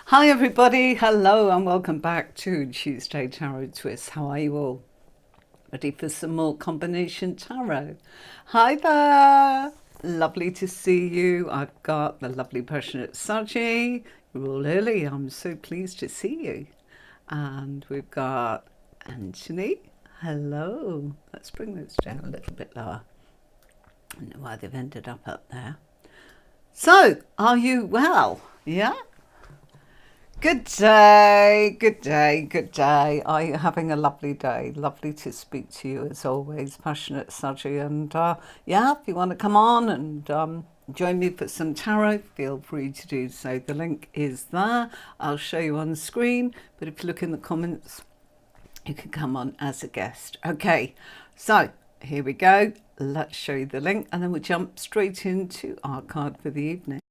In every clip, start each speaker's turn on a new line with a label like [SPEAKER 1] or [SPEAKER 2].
[SPEAKER 1] Hi everybody, hello and welcome back to Tuesday Tarot Twist. How are you all? Ready for some more combination tarot? Hi there, lovely to see you. I've got the lovely passionate Saji. You're all early, I'm so pleased to see you. And we've got Anthony. Hello. Let's bring those down a little bit lower. I don't know why they've ended up there. So, are you well? Yeah? Good day, good day, good day. Are you having a lovely day? Lovely to speak to you as always, passionate Saji. And yeah, if you want to come on and join me for some tarot, feel free to do so. The link is there. I'll show you on the screen, but if you look in the comments, you can come on as a guest. Okay, so here we go. Let's show you the link and then we'll jump straight into our card for the evening.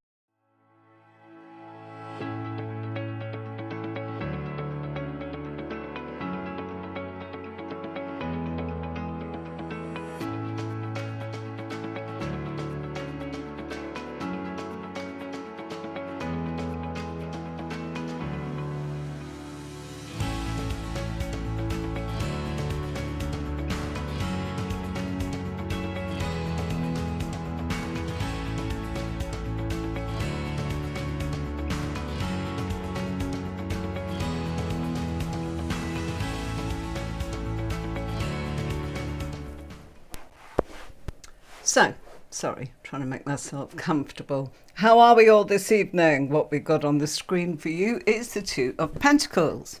[SPEAKER 1] So, sorry, trying to make myself comfortable. How are we all this evening? What we've got on the screen for you is the Two of Pentacles.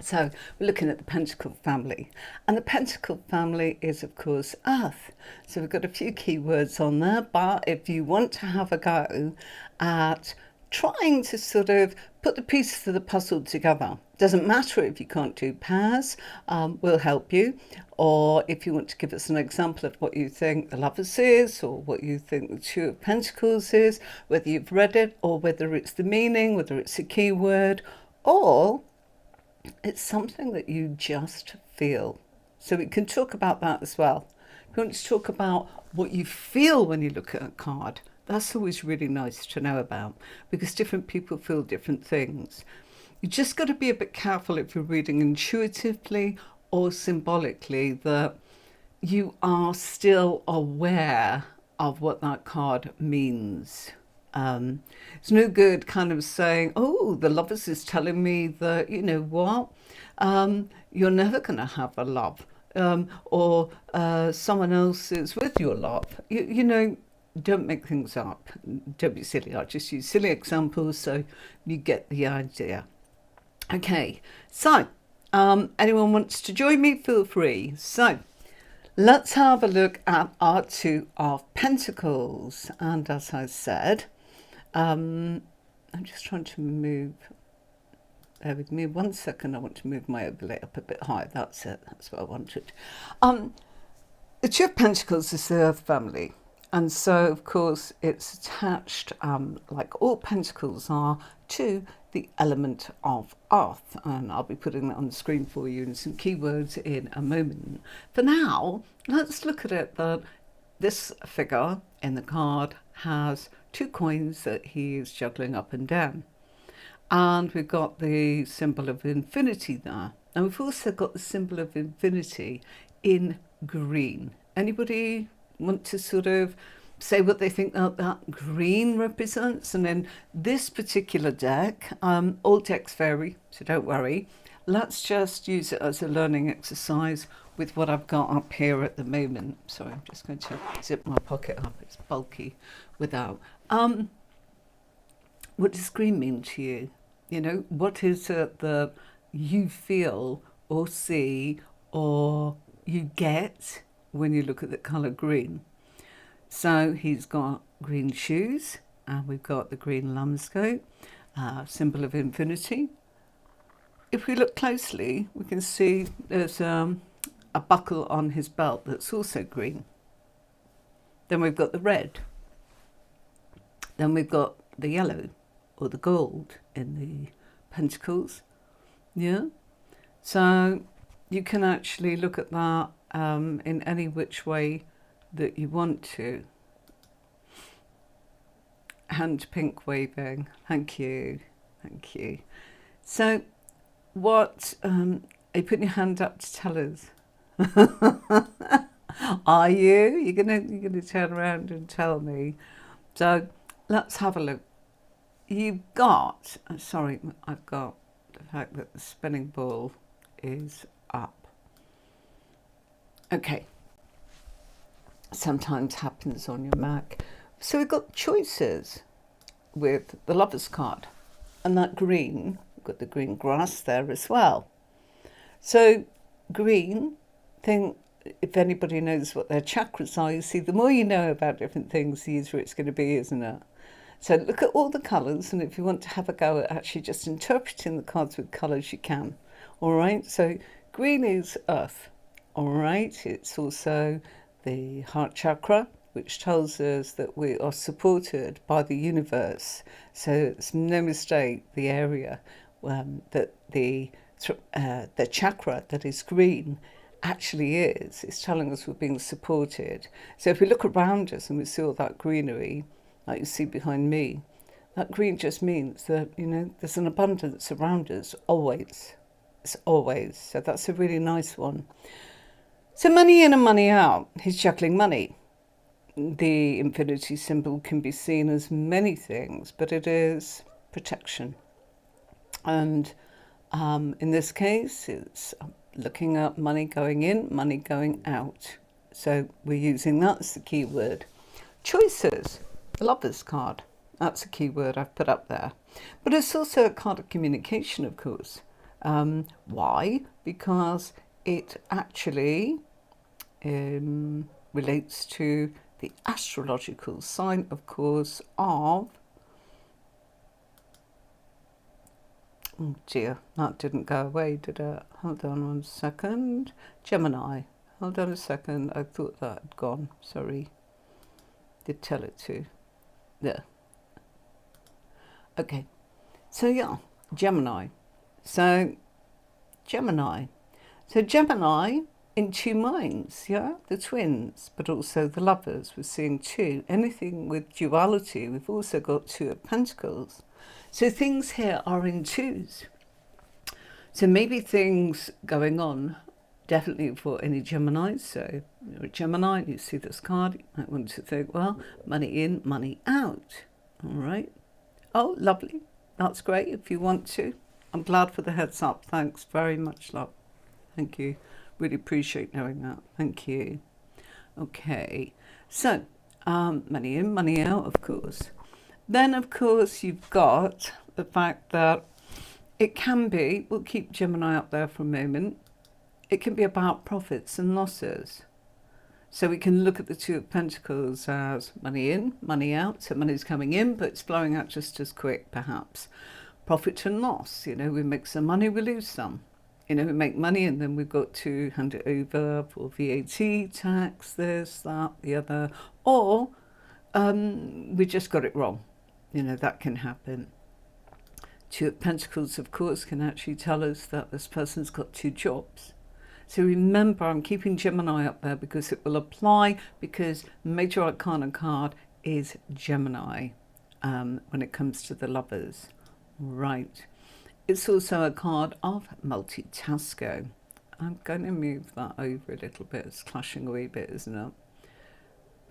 [SPEAKER 1] So we're looking at the Pentacle family. And the Pentacle family is, of course, Earth. So we've got a few keywords on there. But if you want to have a go at trying to sort of put the pieces of the puzzle together, doesn't matter if you can't do pairs, we'll help you. Or if you want to give us an example of what you think the Lovers is, or what you think the Two of Pentacles is, whether you've read it, or whether it's the meaning, whether it's a keyword, or it's something that you just feel. So we can talk about that as well. If you want to talk about what you feel when you look at a card, that's always really nice to know about, because different people feel different things. You just got to be a bit careful if you're reading intuitively or symbolically that you are still aware of what that card means. It's no good kind of saying, oh, the Lovers is telling me that, you know what, you're never going to have a love, or someone else is with your love. You know, don't make things up. Don't be silly. I just use silly examples so you get the idea. Okay, so anyone wants to join me, feel free. So let's have a look at our Two of Pentacles. And as I said, I'm just trying to move, bear with me 1 second, I want to move my overlay up a bit higher, that's it, that's what I wanted. The Two of Pentacles is the Earth family, and so of course it's attached, like all pentacles are, to the element of earth, and I'll be putting that on the screen for you and some keywords in a moment. For now, let's look at it that this figure in the card has two coins that he is juggling up and down. And we've got the symbol of infinity there. And we've also got the symbol of infinity in green. Anybody want to sort of say what they think that green represents? And in this particular deck, all decks vary, so don't worry. Let's just use it as a learning exercise with what I've got up here at the moment. Sorry, I'm just going to zip my pocket up. It's bulky without. What does green mean to you? You know, what is it that you feel or see or you get when you look at the colour green? So he's got green shoes, and we've got the green lambscote, symbol of infinity. If we look closely, we can see there's a buckle on his belt that's also green. Then we've got the red. Then we've got the yellow or the gold in the pentacles. Yeah. So you can actually look at that in any which way that you want to. Hand pink waving. Thank you. Thank you. So, what are you putting your hand up to tell us? Are you? You're gonna turn around and tell me? So, let's have a look. You've got. Sorry, I've got the fact that the spinning ball is up. Okay. Sometimes happens on your Mac. So we've got choices with the Lovers card, and that green. We've got the green grass there as well. So green, think if anybody knows what their chakras are, you see, the more you know about different things, the easier it's going to be, isn't it? So look at all the colours, and if you want to have a go at actually just interpreting the cards with colours, you can. All right, so green is earth. All right, it's also the heart chakra, which tells us that we are supported by the universe. So it's no mistake the area that the chakra that is green actually is. It's telling us we're being supported. So if we look around us and we see all that greenery, like you see behind me, that green just means that, you know, there's an abundance around us always. It's always. So that's a really nice one. So money in and money out. He's juggling money. The infinity symbol can be seen as many things, but it is protection. And in this case, it's looking at money going in, money going out. So we're using that as the key word. Choices. The Lovers card. That's a key word I've put up there. But it's also a card of communication, of course. Why? Because it actually relates to the astrological sign, of course, of... Oh dear, that didn't go away, did it? Hold on 1 second. Gemini. Hold on a second. I thought that had gone. Sorry. Did tell it to. There. Okay. So yeah, Gemini. So Gemini in two minds, yeah? The twins, but also the lovers. We're seeing two. Anything with duality, we've also got Two of Pentacles. So things here are in twos. So maybe things going on, definitely for any Geminis. So you're a Gemini, you see this card, you might want to think, well, money in, money out. All right. Oh, lovely. That's great if you want to. I'm glad for the heads up. Thanks very much, love. Thank you. Really appreciate knowing that. Thank you. Okay. So, money in, money out, of course. Then, of course, you've got the fact that it can be, we'll keep Gemini up there for a moment, it can be about profits and losses. So we can look at the Two of Pentacles as money in, money out. So money's coming in, but it's flowing out just as quick, perhaps. Profit and loss. You know, we make some money, we lose some. You know, we make money and then we've got to hand it over for VAT, tax, this, that, the other. Or we just got it wrong. You know, that can happen. Two of Pentacles, of course, can actually tell us that this person's got two jobs. So remember, I'm keeping Gemini up there because it will apply, because Major Arcana card is Gemini when it comes to the lovers. Right. It's also a card of multitasking. I'm going to move that over a little bit. It's clashing a wee bit, isn't it?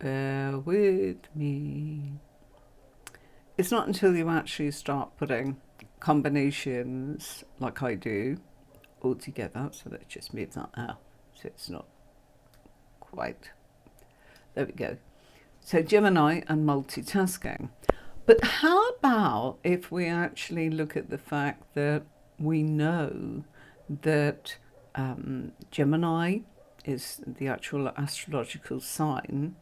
[SPEAKER 1] Bear with me. It's not until you actually start putting combinations like I do all together. So let's just move that out so it's not quite. There we go. So Gemini and multitasking. But how about if we actually look at the fact that we know that Gemini is the actual astrological sign,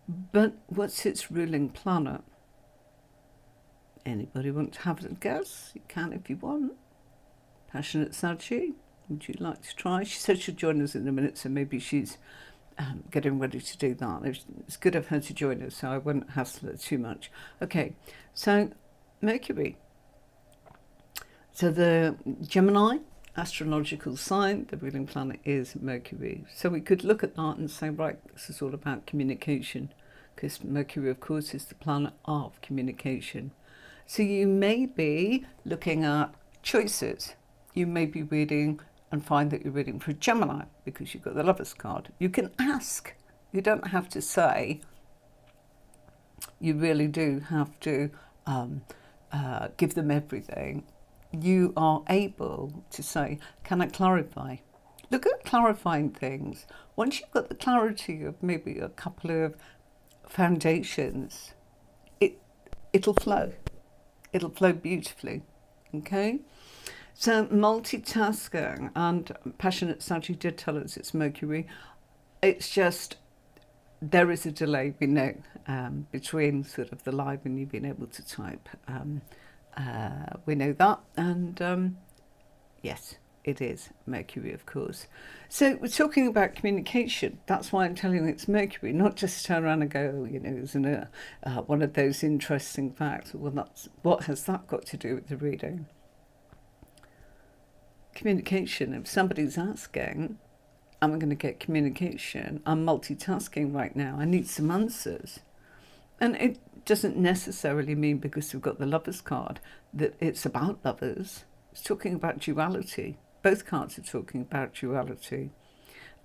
[SPEAKER 1] but what's its ruling planet? Anybody want to have a guess? You can if you want. Passionate Sachi, would you like to try? She said she'll join us in a minute, so maybe she's getting ready to do that. It's good of her to join us, so I won't hassle her too much. Okay, so Mercury. So the Gemini astrological sign, the ruling planet is Mercury. So we could look at that and say, right, this is all about communication, because Mercury, of course, is the planet of communication. So you may be looking at choices. You may be reading and find that you're reading for Gemini because you've got the Lovers card. You can ask. You don't have to say. You really do have to give them everything. You are able to say, can I clarify? Look at clarifying things. Once you've got the clarity of maybe a couple of foundations, it'll flow. It'll flow beautifully. Okay? So multitasking, and passionate Sagittarius did tell us it's Mercury. It's just, there is a delay, we know, between sort of the live and you being able to type. We know that. And yes, it is Mercury, of course. So we're talking about communication. That's why I'm telling you it's Mercury, not just turn around and go, you know, isn't it one of those interesting facts? Well, what has that got to do with the reading? Communication. If somebody's asking, am I going to get communication? I'm multitasking right now. I need some answers. And it doesn't necessarily mean, because we've got the Lovers card, that it's about lovers. It's talking about duality. Both cards are talking about duality.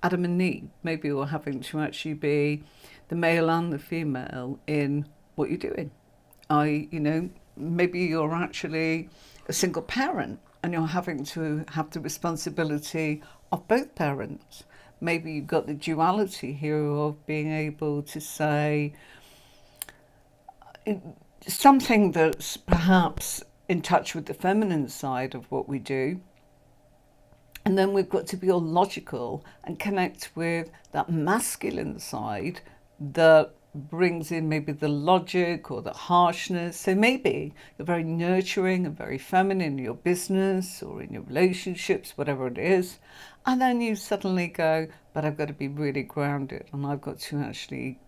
[SPEAKER 1] Adam and Eve, maybe you're having to actually be the male and the female in what you're doing. Maybe you're actually a single parent and you're having to have the responsibility of both parents. Maybe you've got the duality here of being able to say something that's perhaps in touch with the feminine side of what we do. And then we've got to be all logical and connect with that masculine side that brings in maybe the logic or the harshness. So maybe you're very nurturing and very feminine in your business or in your relationships, whatever it is. And then you suddenly go, but I've got to be really grounded and I've got to actually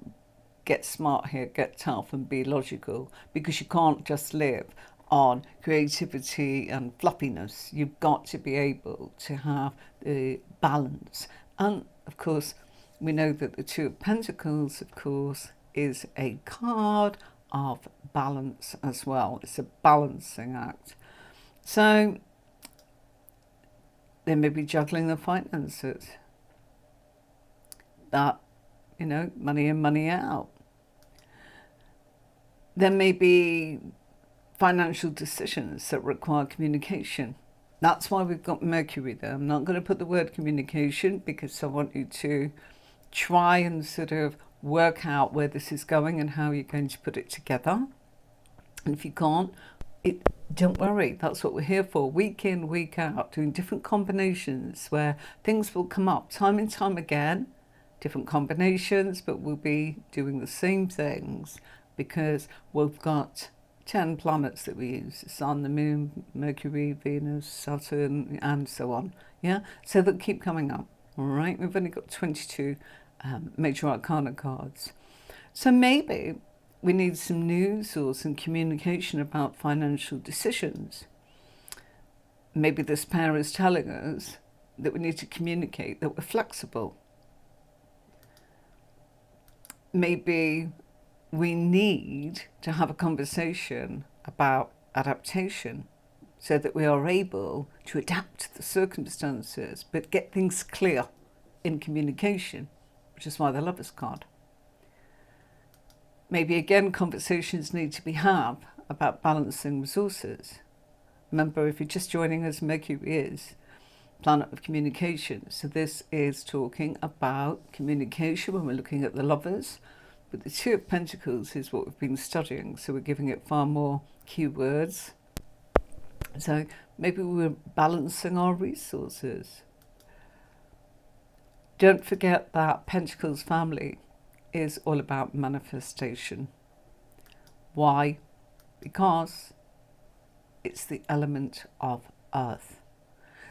[SPEAKER 1] get smart here, get tough and be logical, because you can't just live on creativity and fluffiness. You've got to be able to have the balance. And of course, we know that the Two of Pentacles, of course, is a card of balance as well. It's a balancing act. So they may be juggling the finances. That, money in, money out. There may be financial decisions that require communication. That's why we've got Mercury there. I'm not going to put the word communication because I want you to try and sort of work out where this is going and how you're going to put it together. And if you can't, don't worry, that's what we're here for. Week in, week out, doing different combinations where things will come up time and time again, different combinations, but we'll be doing the same things because we've got 10 planets that we use: the Sun, the Moon, Mercury, Venus, Saturn, and so on. Yeah, so they'll keep coming up. All right, we've only got 22 Major Arcana cards. So maybe we need some news or some communication about financial decisions. Maybe this pair is telling us that we need to communicate that we're flexible. Maybe we need to have a conversation about adaptation so that we are able to adapt to the circumstances, but get things clear in communication, which is why the Lovers card. Maybe again, conversations need to be had about balancing resources. Remember, if you're just joining us, Mercury is planet of communication. So this is talking about communication when we're looking at the Lovers. But the Two of Pentacles is what we've been studying, so we're giving it far more keywords. So maybe we're balancing our resources. Don't forget that Pentacles family is all about manifestation. Why? Because it's the element of earth.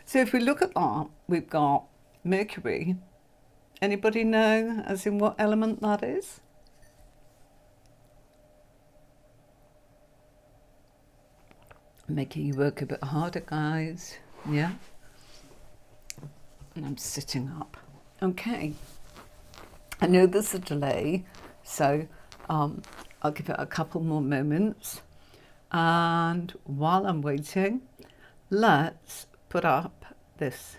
[SPEAKER 1] So if we look at that, we've got Mercury. Anybody know as in what element that is? Making you work a bit harder, guys. Yeah. And I'm sitting up. Okay. I know there's a delay, so I'll give it a couple more moments. And while I'm waiting, let's put up this.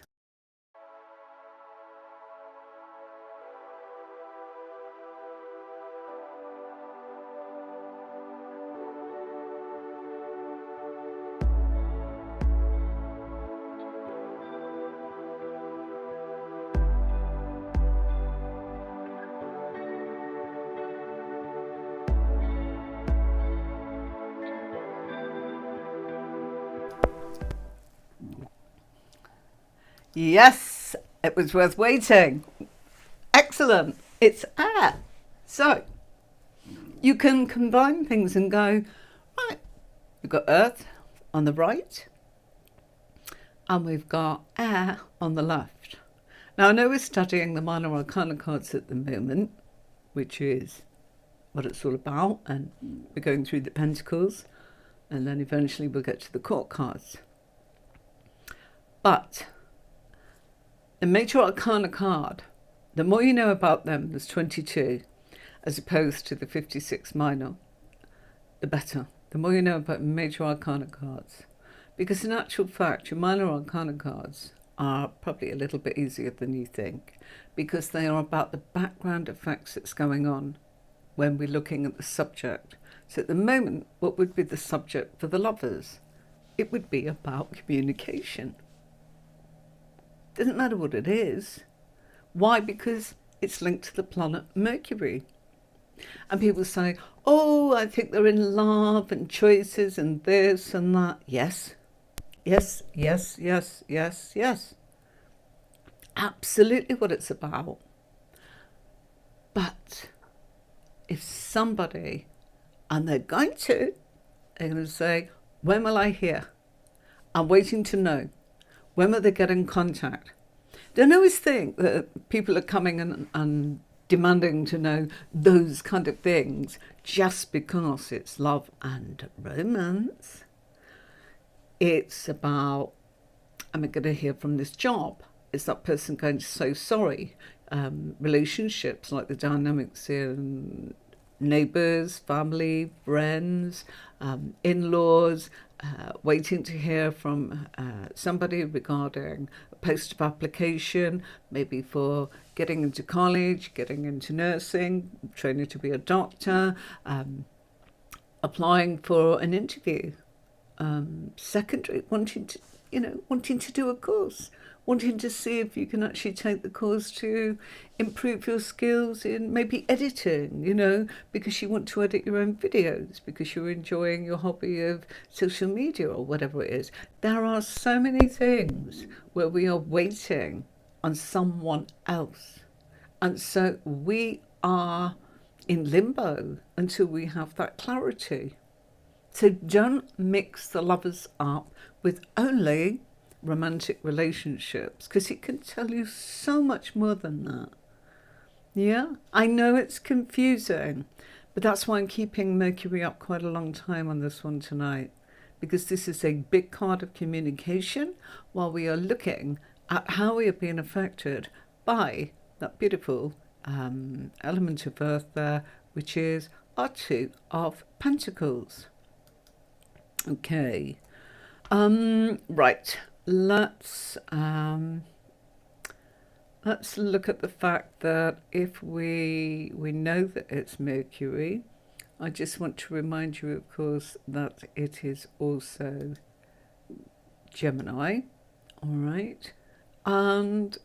[SPEAKER 1] Yes, it was worth waiting. Excellent. It's air. So you can combine things and go, right, we've got earth on the right and we've got air on the left. Now, I know we're studying the Minor Arcana cards at the moment, which is what it's all about, and we're going through the Pentacles, and then eventually we'll get to the Court cards. But the Major Arcana card, the more you know about them, there's 22, as opposed to the 56 minor, the better. The more you know about Major Arcana cards. Because in actual fact, your Minor Arcana cards are probably a little bit easier than you think, because they are about the background effects that's going on when we're looking at the subject. So at the moment, what would be the subject for the lovers? It would be about communication. Doesn't matter what it is. Why? Because it's linked to the planet Mercury. And people say, oh, I think they're in love and choices and this and that. Yes. Yes, yes, yes, yes, yes. Absolutely what it's about. But if somebody, and they're going to say, when will I hear? I'm waiting to know. When will they get in contact? Don't always think that people are coming and demanding to know those kind of things just because it's love and romance. It's about, am I going to hear from this job? Is that person going to say sorry? Relationships, like the dynamics in neighbours, family, friends, in-laws, waiting to hear from somebody regarding a post of application, maybe for getting into college, getting into nursing, training to be a doctor, applying for an interview, secondary, wanting to do a course, wanting to see if you can actually take the course to improve your skills in maybe editing, because you want to edit your own videos, because you're enjoying your hobby of social media or whatever it is. There are so many things where we are waiting on someone else. And so we are in limbo until we have that clarity. So don't mix the lovers up with only romantic relationships, because it can tell you so much more than that. Yeah, I know it's confusing, but that's why I'm keeping Mercury up quite a long time on this one tonight, because this is a big card of communication while we are looking at how we are being affected by that beautiful element of earth there, which is our Two of Pentacles. Okay, right. Let's look at the fact that if we know that it's Mercury, I just want to remind you, of course, that it is also Gemini, all right? And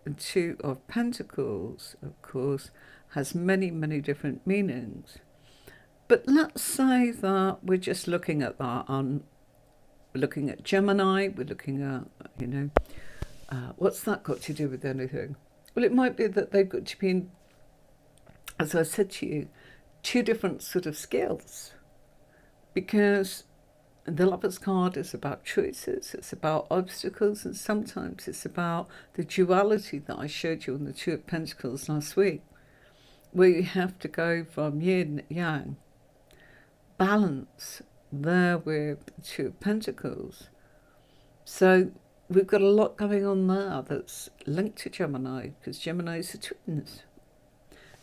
[SPEAKER 1] the Two of Pentacles, of course, has many, many different meanings. But let's say that we're just looking at that on, we're looking at Gemini, we're looking at, what's that got to do with anything? Well, it might be that they've got to be in, as I said to you, two different sort of skills. Because the Lover's card is about choices, it's about obstacles, and sometimes it's about the duality that I showed you on the Two of Pentacles last week, where you have to go from yin, yang, balance there with Two of Pentacles. So we've got a lot going on there that's linked to Gemini, because Gemini is the twins.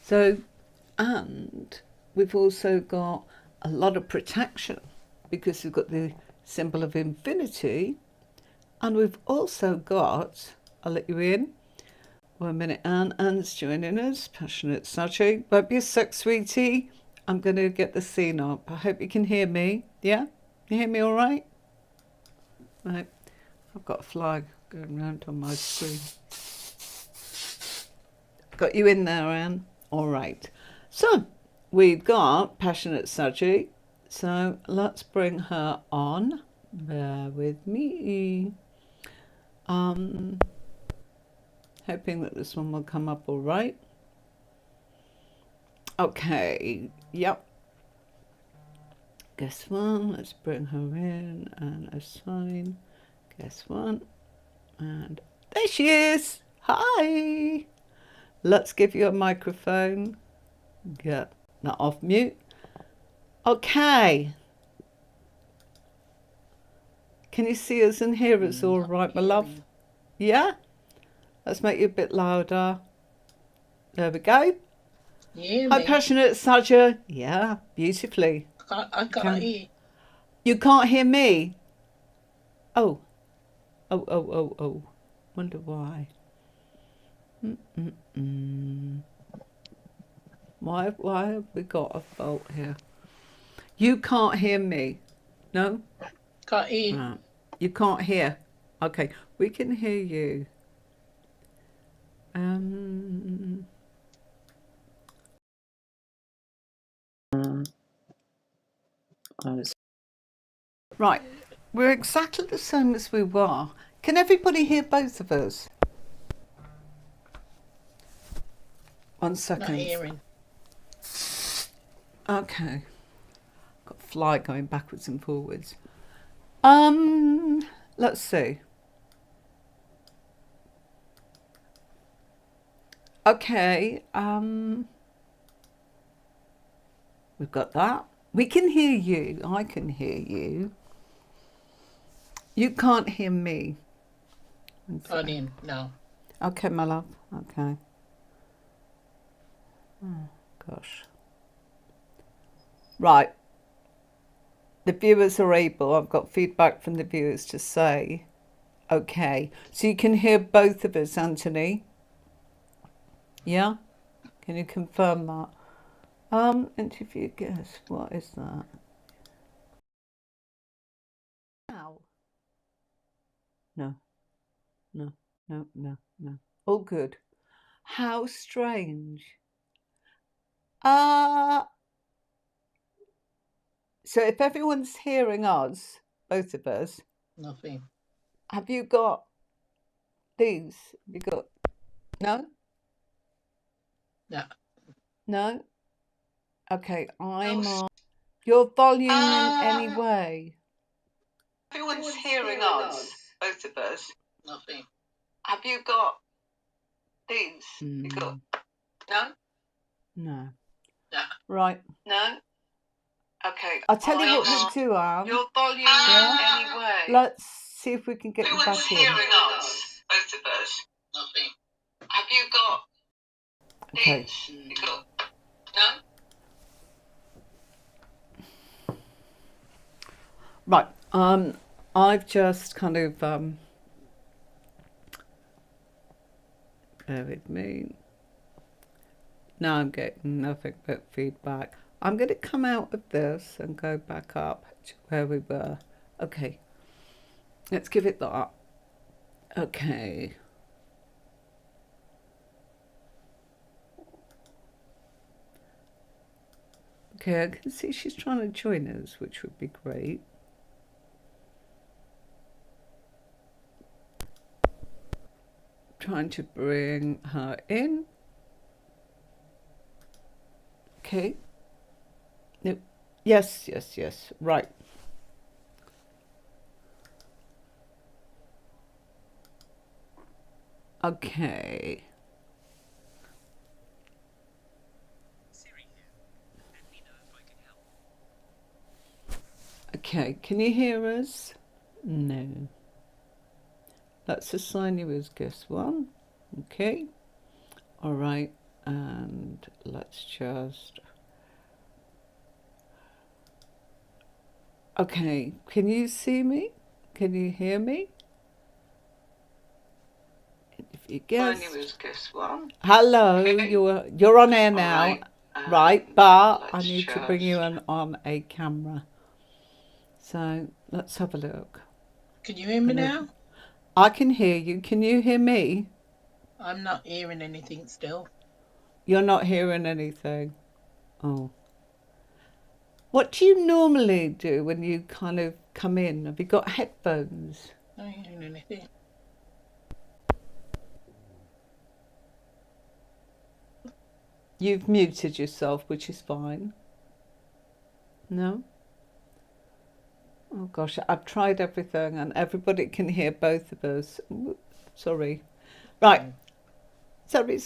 [SPEAKER 1] So, and we've also got a lot of protection because we've got the symbol of infinity, and we've also got, I'll let you in. 1 minute, Anne's joining us. Passionate Sachi. Won't be a sec, sweetie. I'm going to get the scene up. I hope you can hear me. Yeah? You hear me all right? Right. I've got a flag going around on my screen. Got you in there, Anne? All right. So, we've got Passionate Sachi. So, let's bring her on. Bear with me. Hoping that this one will come up all right. Okay, yep. Guess one, let's bring her in and assign. Guess one, and there she is. Hi. Let's give you a microphone. Get that off mute. Okay. Can you see us and hear us all right, my love? Yeah? Let's make you a bit louder. There we go. Hi, Passionate Saja. Yeah, beautifully.
[SPEAKER 2] I can't hear.
[SPEAKER 1] You can't hear me? Oh. Oh. Wonder why. Why have we got a fault here? You can't hear me? No?
[SPEAKER 2] Can't hear.
[SPEAKER 1] Right. You can't hear? Okay, we can hear you. Right, we're exactly the same as we were. Can everybody hear both of us? 1 second.
[SPEAKER 2] Not hearing.
[SPEAKER 1] Okay. Got a fly going backwards and forwards. Let's see. Okay, we've got that. We can hear you. I can hear you. You can't hear me.
[SPEAKER 2] Can't hear. No.
[SPEAKER 1] Okay, my love. Okay. Oh, gosh. Right. The viewers are able, I've got feedback from the viewers to say, okay. So you can hear both of us, Anthony? Yeah? Can you confirm that? Interview guest, what is that? Ow. No. All good. How strange. So if everyone's hearing us, both of us,
[SPEAKER 2] Nothing.
[SPEAKER 1] have you got these? Have you got, no?
[SPEAKER 2] No.
[SPEAKER 1] No? Okay, I'm on your volume in any way. Everyone's hearing us, both of us.
[SPEAKER 2] Nothing.
[SPEAKER 1] Have you got these? You got, no? No.
[SPEAKER 2] No.
[SPEAKER 1] Right. No? Okay. I'll tell you what we'll do, Anne. Your volume in any way. Let's see if we can get you back in. Everyone's hearing us, both of us.
[SPEAKER 2] Nothing.
[SPEAKER 1] Have you got these? You got, no? Right. I've just kind of bear with me. Now I'm getting nothing but feedback. I'm going to come out of this and go back up to where we were. Okay. Let's give it that. Okay. Okay, I can see she's trying to join us, which would be great. Trying to bring her in. Okay. No. Yes. Right. Okay. Okay, can you hear us? No. Let's assign you as guest one. Okay. All right. And let's just... Okay, can you see me? Can you hear me? If you guess.
[SPEAKER 2] Guess one.
[SPEAKER 1] Hello,
[SPEAKER 2] Okay.
[SPEAKER 1] you're on air now.
[SPEAKER 2] Right.
[SPEAKER 1] Right, but I
[SPEAKER 2] Let's
[SPEAKER 1] need to bring you
[SPEAKER 2] just-
[SPEAKER 1] on a camera. So let's have a look.
[SPEAKER 2] Can you hear me now?
[SPEAKER 1] I can hear you. Can you hear me?
[SPEAKER 2] I'm not hearing anything still.
[SPEAKER 1] You're not hearing anything. Oh. What do you normally do when you kind of come in? Have you got headphones?
[SPEAKER 2] Not hearing anything.
[SPEAKER 1] You've muted yourself, which is fine. No? Oh gosh, I've tried everything and everybody can hear both of us. Ooh, sorry. Right. Sorry.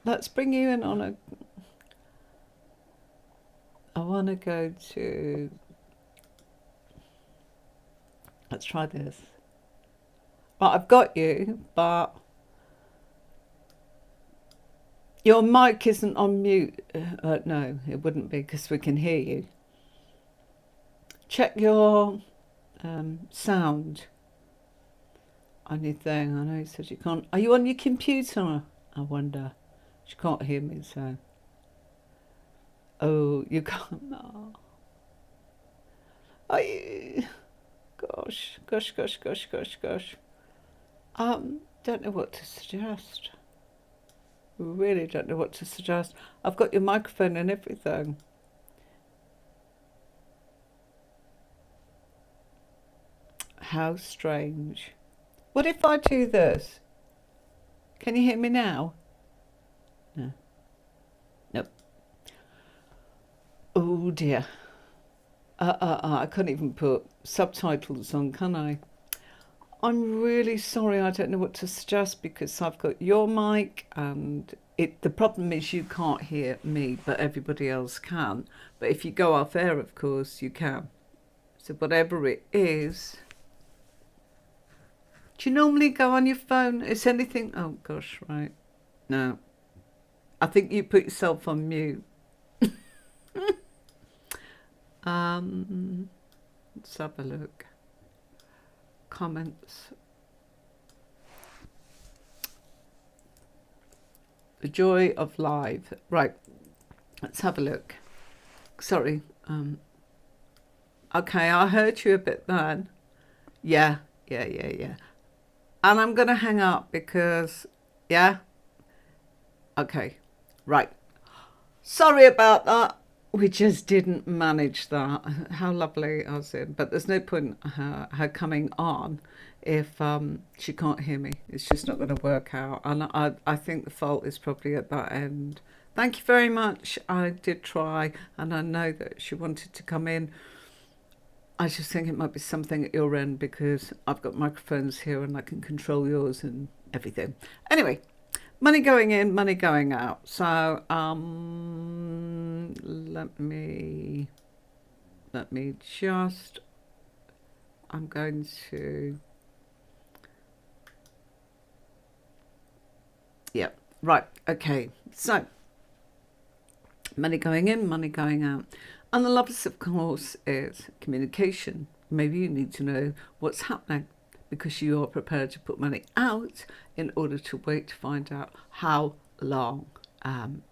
[SPEAKER 1] Let's bring you in on a... I want to go to... Let's try this. Right, I've got you, but... Your mic isn't on mute. No, it wouldn't be because we can hear you. Check your sound on your thing. I know you said you can't. Are you on your computer? I wonder. She can't hear me, so. Oh, you can't. No. Are you? Gosh. Don't know what to suggest. Really don't know what to suggest. I've got your microphone and everything. How strange. What if I do this? Can you hear me now? No. Nope. Oh dear. I can't even put subtitles on, can I? I'm really sorry, I don't know what to suggest because I've got your mic and the problem is you can't hear me, but everybody else can. But if you go off air, of course, you can. So whatever it is... Do you normally go on your phone? Is anything... Oh, gosh, right. No. I think you put yourself on mute. Let's have a look. Comments. The joy of live. Right. Let's have a look. Sorry. Okay, I heard you a bit then. Yeah. And I'm going to hang up because, yeah. Okay. Right. Sorry about that. We just didn't manage that. How lovely I was in. But there's no point her coming on if she can't hear me. It's just not going to work out. And I think the fault is probably at that end. Thank you very much. I did try, and I know that she wanted to come in. I just think it might be something at your end because I've got microphones here and I can control yours and everything. Anyway. Money going in, money going out. So let me just, I'm going to, yeah, right, okay. So money going in, money going out. And the Lovers, of course, is communication. Maybe you need to know what's happening, because you are prepared to put money out in order to wait to find out how long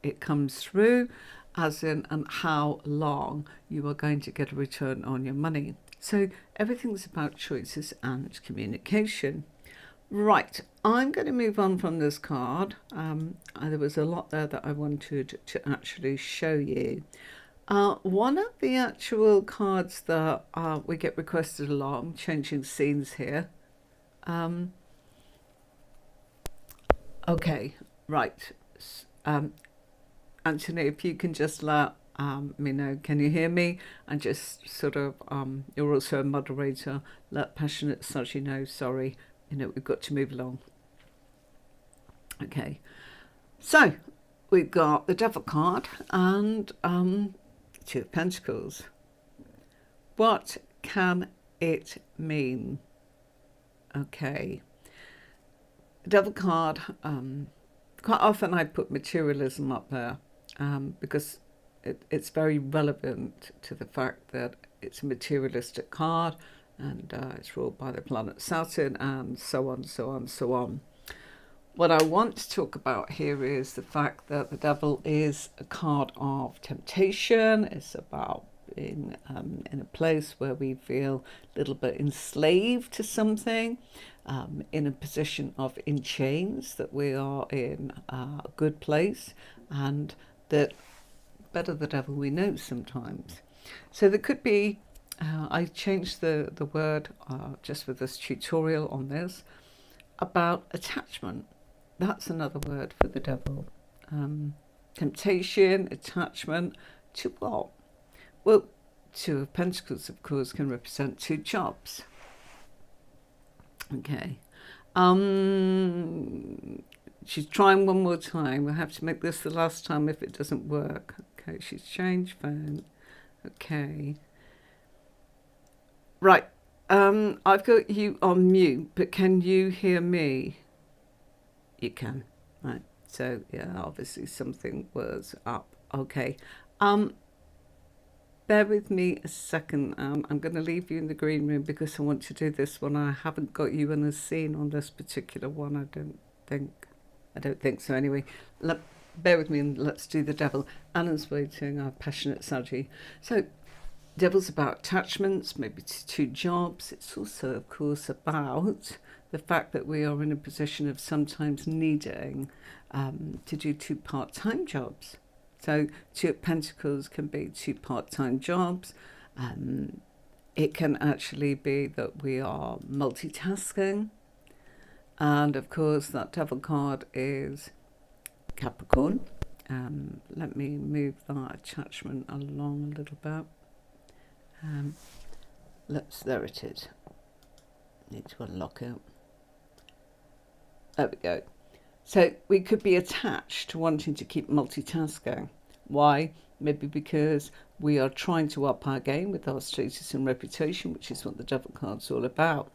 [SPEAKER 1] it comes through, as in and how long you are going to get a return on your money. So everything's about choices and communication. Right, I'm going to move on from this card. There was a lot there that I wanted to actually show you. One of the actual cards that we get requested along, changing scenes here. Okay, right. Anthony, if you can just let me know, can you hear me? And just sort of, you're also a moderator, let Passionate Saji know, sorry, we've got to move along. Okay, so we've got the Devil card and Two of Pentacles. What can it mean? Okay. Devil card, quite often I put materialism up there because it's very relevant to the fact that it's a materialistic card, and it's ruled by the planet Saturn, and so on, so on, so on. What I want to talk about here is the fact that the devil is a card of temptation. It's about being in a place where we feel a little bit enslaved to something, in a position of in chains, that we are in a good place, and that better the devil we know sometimes. So there could be, I changed the word just for this tutorial on this, about attachment. That's another word for the devil. Temptation, attachment to what? Well, Two of Pentacles, of course, can represent two jobs. Okay. She's trying one more time. We'll have to make this the last time if it doesn't work. Okay, she's changed phone. Okay. Right. I've got you on mute, but can you hear me? You can, right? So yeah, obviously something was up. Okay, bear with me a second. I'm going to leave you in the green room because I want to do this one. I haven't got you in the scene on this particular one. I don't think so. Anyway, bear with me and let's do the devil. Anna's waiting. Our passionate Saji. So, devil's about attachments, maybe to two jobs. It's also, of course, about the fact that we are in a position of sometimes needing to do two part-time jobs. So Two of Pentacles can be two part-time jobs. It can actually be that we are multitasking. And of course, that devil card is Capricorn. Let me move that attachment along a little bit. There it is. Need to unlock it. There we go. So we could be attached to wanting to keep multitasking. Why? Maybe because we are trying to up our game with our status and reputation, which is what the devil card's all about.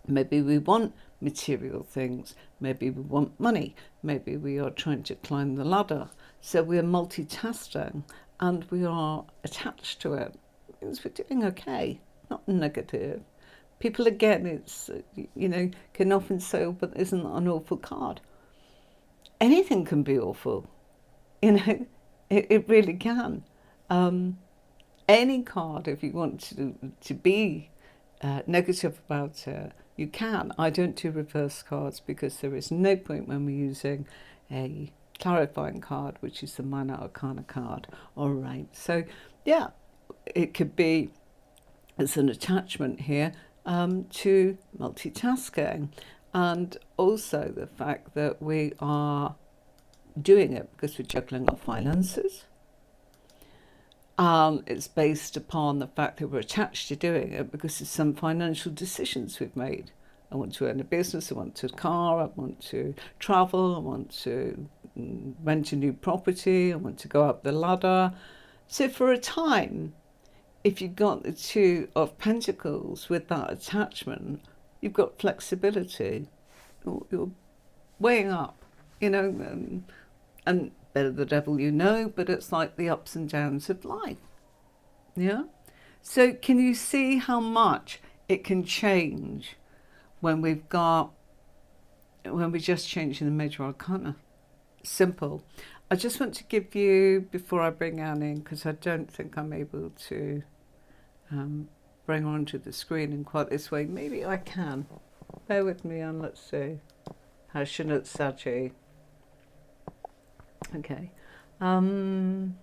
[SPEAKER 1] Maybe we want material things. Maybe we want money. Maybe we are trying to climb the ladder. So we're multitasking and we are attached to it. It means we're doing okay, not negative. People, again, it's, can often say, oh, but isn't that an awful card? Anything can be awful. It really can. Any card, if you want to be negative about it, you can. I don't do reverse cards because there is no point when we're using a clarifying card, which is the Minor Arcana card. All right. So, yeah, it could be as an attachment here to multitasking, and also the fact that we are doing it because we're juggling our finances. It's based upon the fact that we're attached to doing it because of some financial decisions we've made. I want to own a business, I want a car, I want to travel, I want to rent a new property, I want to go up the ladder. So for a time, if you've got the Two of Pentacles with that attachment, you've got flexibility. You're weighing up, and better the devil you know, but it's like the ups and downs of life. Yeah? So can you see how much it can change when we're just changing the Major Arcana? Simple. I just want to give you, before I bring Anne in, because I don't think I'm able to bring her onto the screen in quite this way. Maybe I can. Bear with me, and let's see. Passionate Saji. Okay. I'll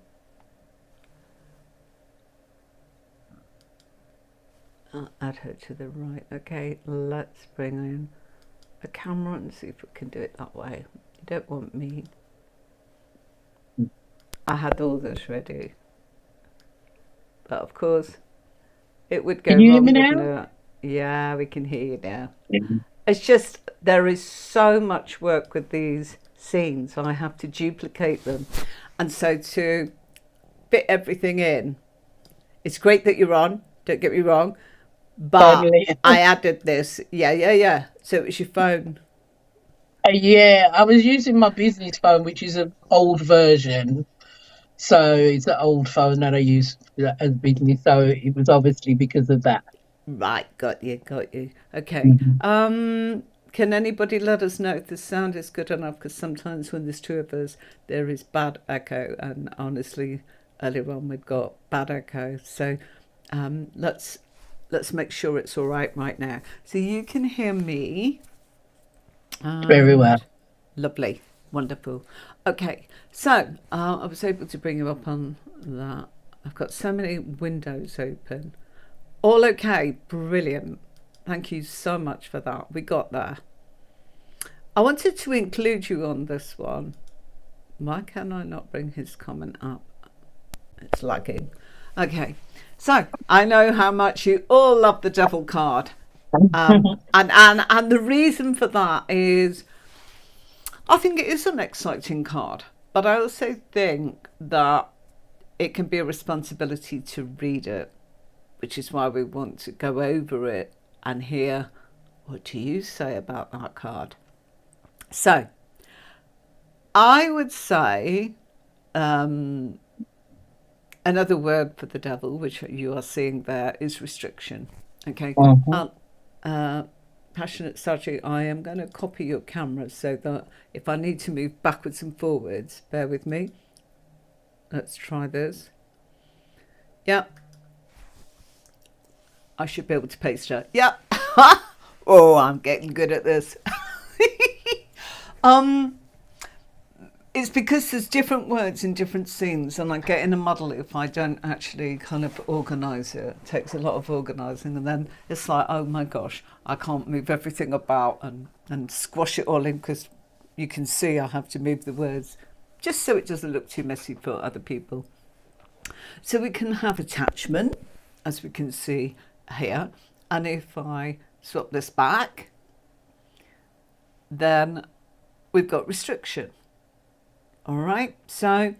[SPEAKER 1] add her to the right. Okay, let's bring in a camera and see if we can do it that way. You don't want me. I had all this ready. But of course, it would go
[SPEAKER 2] Can you hear
[SPEAKER 1] wrong,
[SPEAKER 2] me
[SPEAKER 1] wouldn't
[SPEAKER 2] now?
[SPEAKER 1] it? Yeah, we can hear you now.
[SPEAKER 2] Mm-hmm.
[SPEAKER 1] It's just, there is so much work with these scenes. I have to duplicate them. And so to fit everything in, it's great that you're on, don't get me wrong, but
[SPEAKER 2] Totally.
[SPEAKER 1] I added this. Yeah. So it was your phone.
[SPEAKER 2] Yeah, I was using my business phone, which is an old version. So it's an old phone that I use as business. So it was obviously because of that.
[SPEAKER 1] Right, got you, got you. Okay.
[SPEAKER 2] Mhm.
[SPEAKER 1] Can anybody let us know if the sound is good enough? Because sometimes when there's two of us, there is bad echo, and honestly, earlier on we've got bad echo. So let's make sure it's all right now. So you can hear me,
[SPEAKER 2] Very well.
[SPEAKER 1] and lovely, wonderful. Okay, so I was able to bring you up on that. I've got so many windows open. All okay, brilliant. Thank you so much for that. We got there. I wanted to include you on this one. Why can I not bring his comment up? It's lagging. Okay, so I know how much you all love the devil card. And the reason for that is I think it is an exciting card, but I also think that it can be a responsibility to read it, which is why we want to go over it and hear what do you say about that card. So I would say another word for the devil, which you are seeing there, is restriction. Okay.
[SPEAKER 2] Mhm.
[SPEAKER 1] Passionate Saji, I am going to copy your camera so that if I need to move backwards and forwards, bear with me. Let's try this. Yep. I should be able to paste it. Yep. Oh, I'm getting good at this. It's because there's different words in different scenes, and I get in a muddle if I don't actually kind of organise it. It takes a lot of organising, and then it's like, oh my gosh, I can't move everything about and squash it all in, because you can see I have to move the words just so it doesn't look too messy for other people. So we can have attachment, as we can see here, and if I swap this back, then we've got restriction. All right, so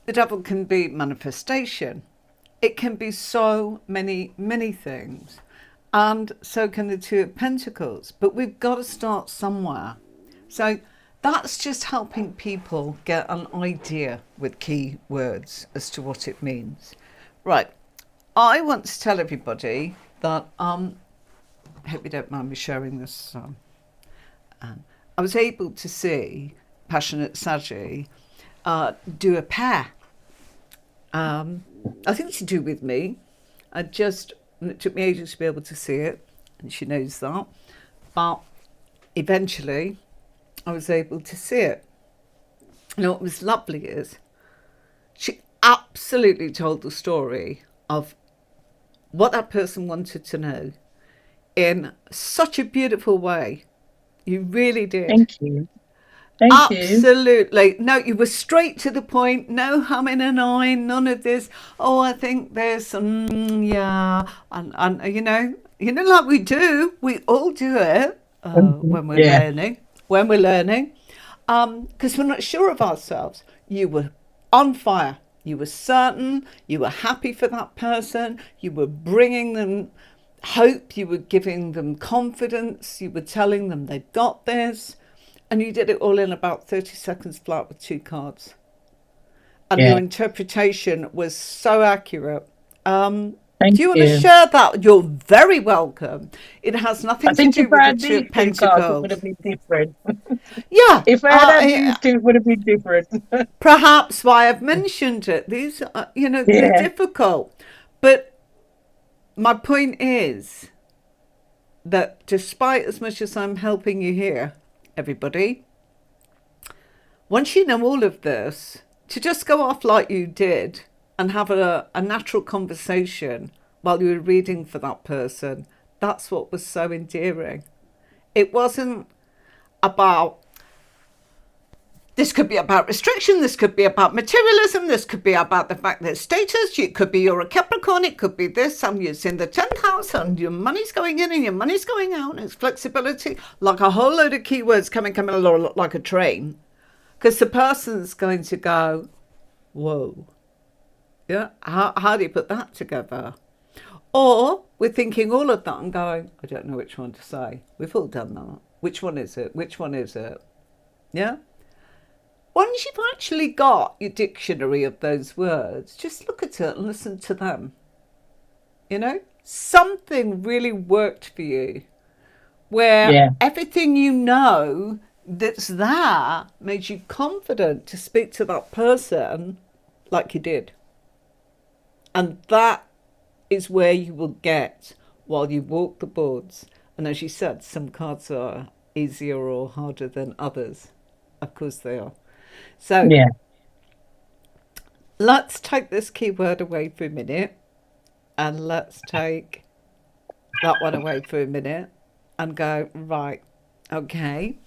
[SPEAKER 1] the devil can be manifestation. It can be so many, many things. And so can the Two of Pentacles. But we've got to start somewhere. So that's just helping people get an idea with key words as to what it means. Right, I want to tell everybody that, I hope you don't mind me sharing this. I was able to see Passionate Saji do a pair. I think to do with me. It took me ages to be able to see it, and she knows that. But eventually, I was able to see it. And what was lovely is she absolutely told the story of what that person wanted to know in such a beautiful way. You really did.
[SPEAKER 2] Thank you. Thank you.
[SPEAKER 1] Absolutely. No, you were straight to the point. No humming and ahhing. None of this. Oh, I think there's yeah, and like we do. We all do it
[SPEAKER 2] Mhm.
[SPEAKER 1] when we're
[SPEAKER 2] Yeah.
[SPEAKER 1] learning. When we're learning, because we're not sure of ourselves. You were on fire. You were certain. You were happy for that person. You were bringing them hope. You were giving them confidence. You were telling them they've got this. And you did it all in about 30 seconds flat with two cards. And your
[SPEAKER 2] Yeah.
[SPEAKER 1] interpretation was so accurate. Do
[SPEAKER 2] Thank
[SPEAKER 1] you want to
[SPEAKER 2] you.
[SPEAKER 1] share that? You're very welcome. It has
[SPEAKER 2] I
[SPEAKER 1] nothing to
[SPEAKER 2] think
[SPEAKER 1] do
[SPEAKER 2] if
[SPEAKER 1] with
[SPEAKER 2] I
[SPEAKER 1] the
[SPEAKER 2] had
[SPEAKER 1] Two
[SPEAKER 2] these
[SPEAKER 1] of
[SPEAKER 2] two cards, it would
[SPEAKER 1] Pentacles.
[SPEAKER 2] have been different.
[SPEAKER 1] Yeah,
[SPEAKER 2] If I had these two, it would have been different.
[SPEAKER 1] perhaps why I've mentioned it. These, they're
[SPEAKER 2] Yeah.
[SPEAKER 1] difficult. But my point is that despite as much as I'm helping you here, everybody, once you know all of this, to just go off like you did and have a natural conversation while you were reading for that person, that's what was so endearing. It wasn't about, this could be about restriction, this could be about materialism, this could be about the fact that status, it could be you're a Capricorn, it could be this, and it's in the 10th house, and your money's going in and your money's going out, and it's flexibility, like a whole load of keywords coming along like a train. Because the person's going to go, whoa, yeah, how do you put that together? Or we're thinking all of that and going, I don't know which one to say. We've all done that. Which one is it? Which one is it? Yeah? Once you've actually got your dictionary of those words, just look at it and listen to them. You know, something really worked for you where
[SPEAKER 2] Yeah.
[SPEAKER 1] everything you know that's there made you confident to speak to that person like you did. And that is where you will get while you walk the boards. And as you said, some cards are easier or harder than others. Of course they are. So
[SPEAKER 2] Yeah.
[SPEAKER 1] let's take this keyword away for a minute, and let's take that one away for a minute and go, right, okay.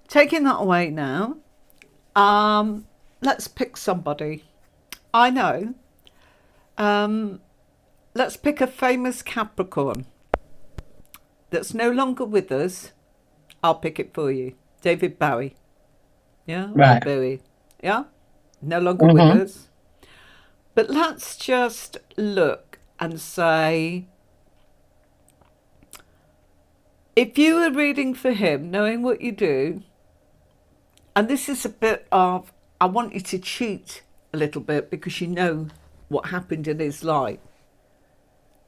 [SPEAKER 1] Taking that away now, let's pick somebody. I know. Um, let's pick a famous Capricorn that's no longer with us. I'll pick it for you. David Bowie. Yeah? Or
[SPEAKER 2] Right.
[SPEAKER 1] Bowie. Yeah? No longer with
[SPEAKER 2] Mm-hmm.
[SPEAKER 1] us. But let's just look and say, if you were reading for him, knowing what you do, and this is a bit of, I want you to cheat a little bit because you know what happened in his life.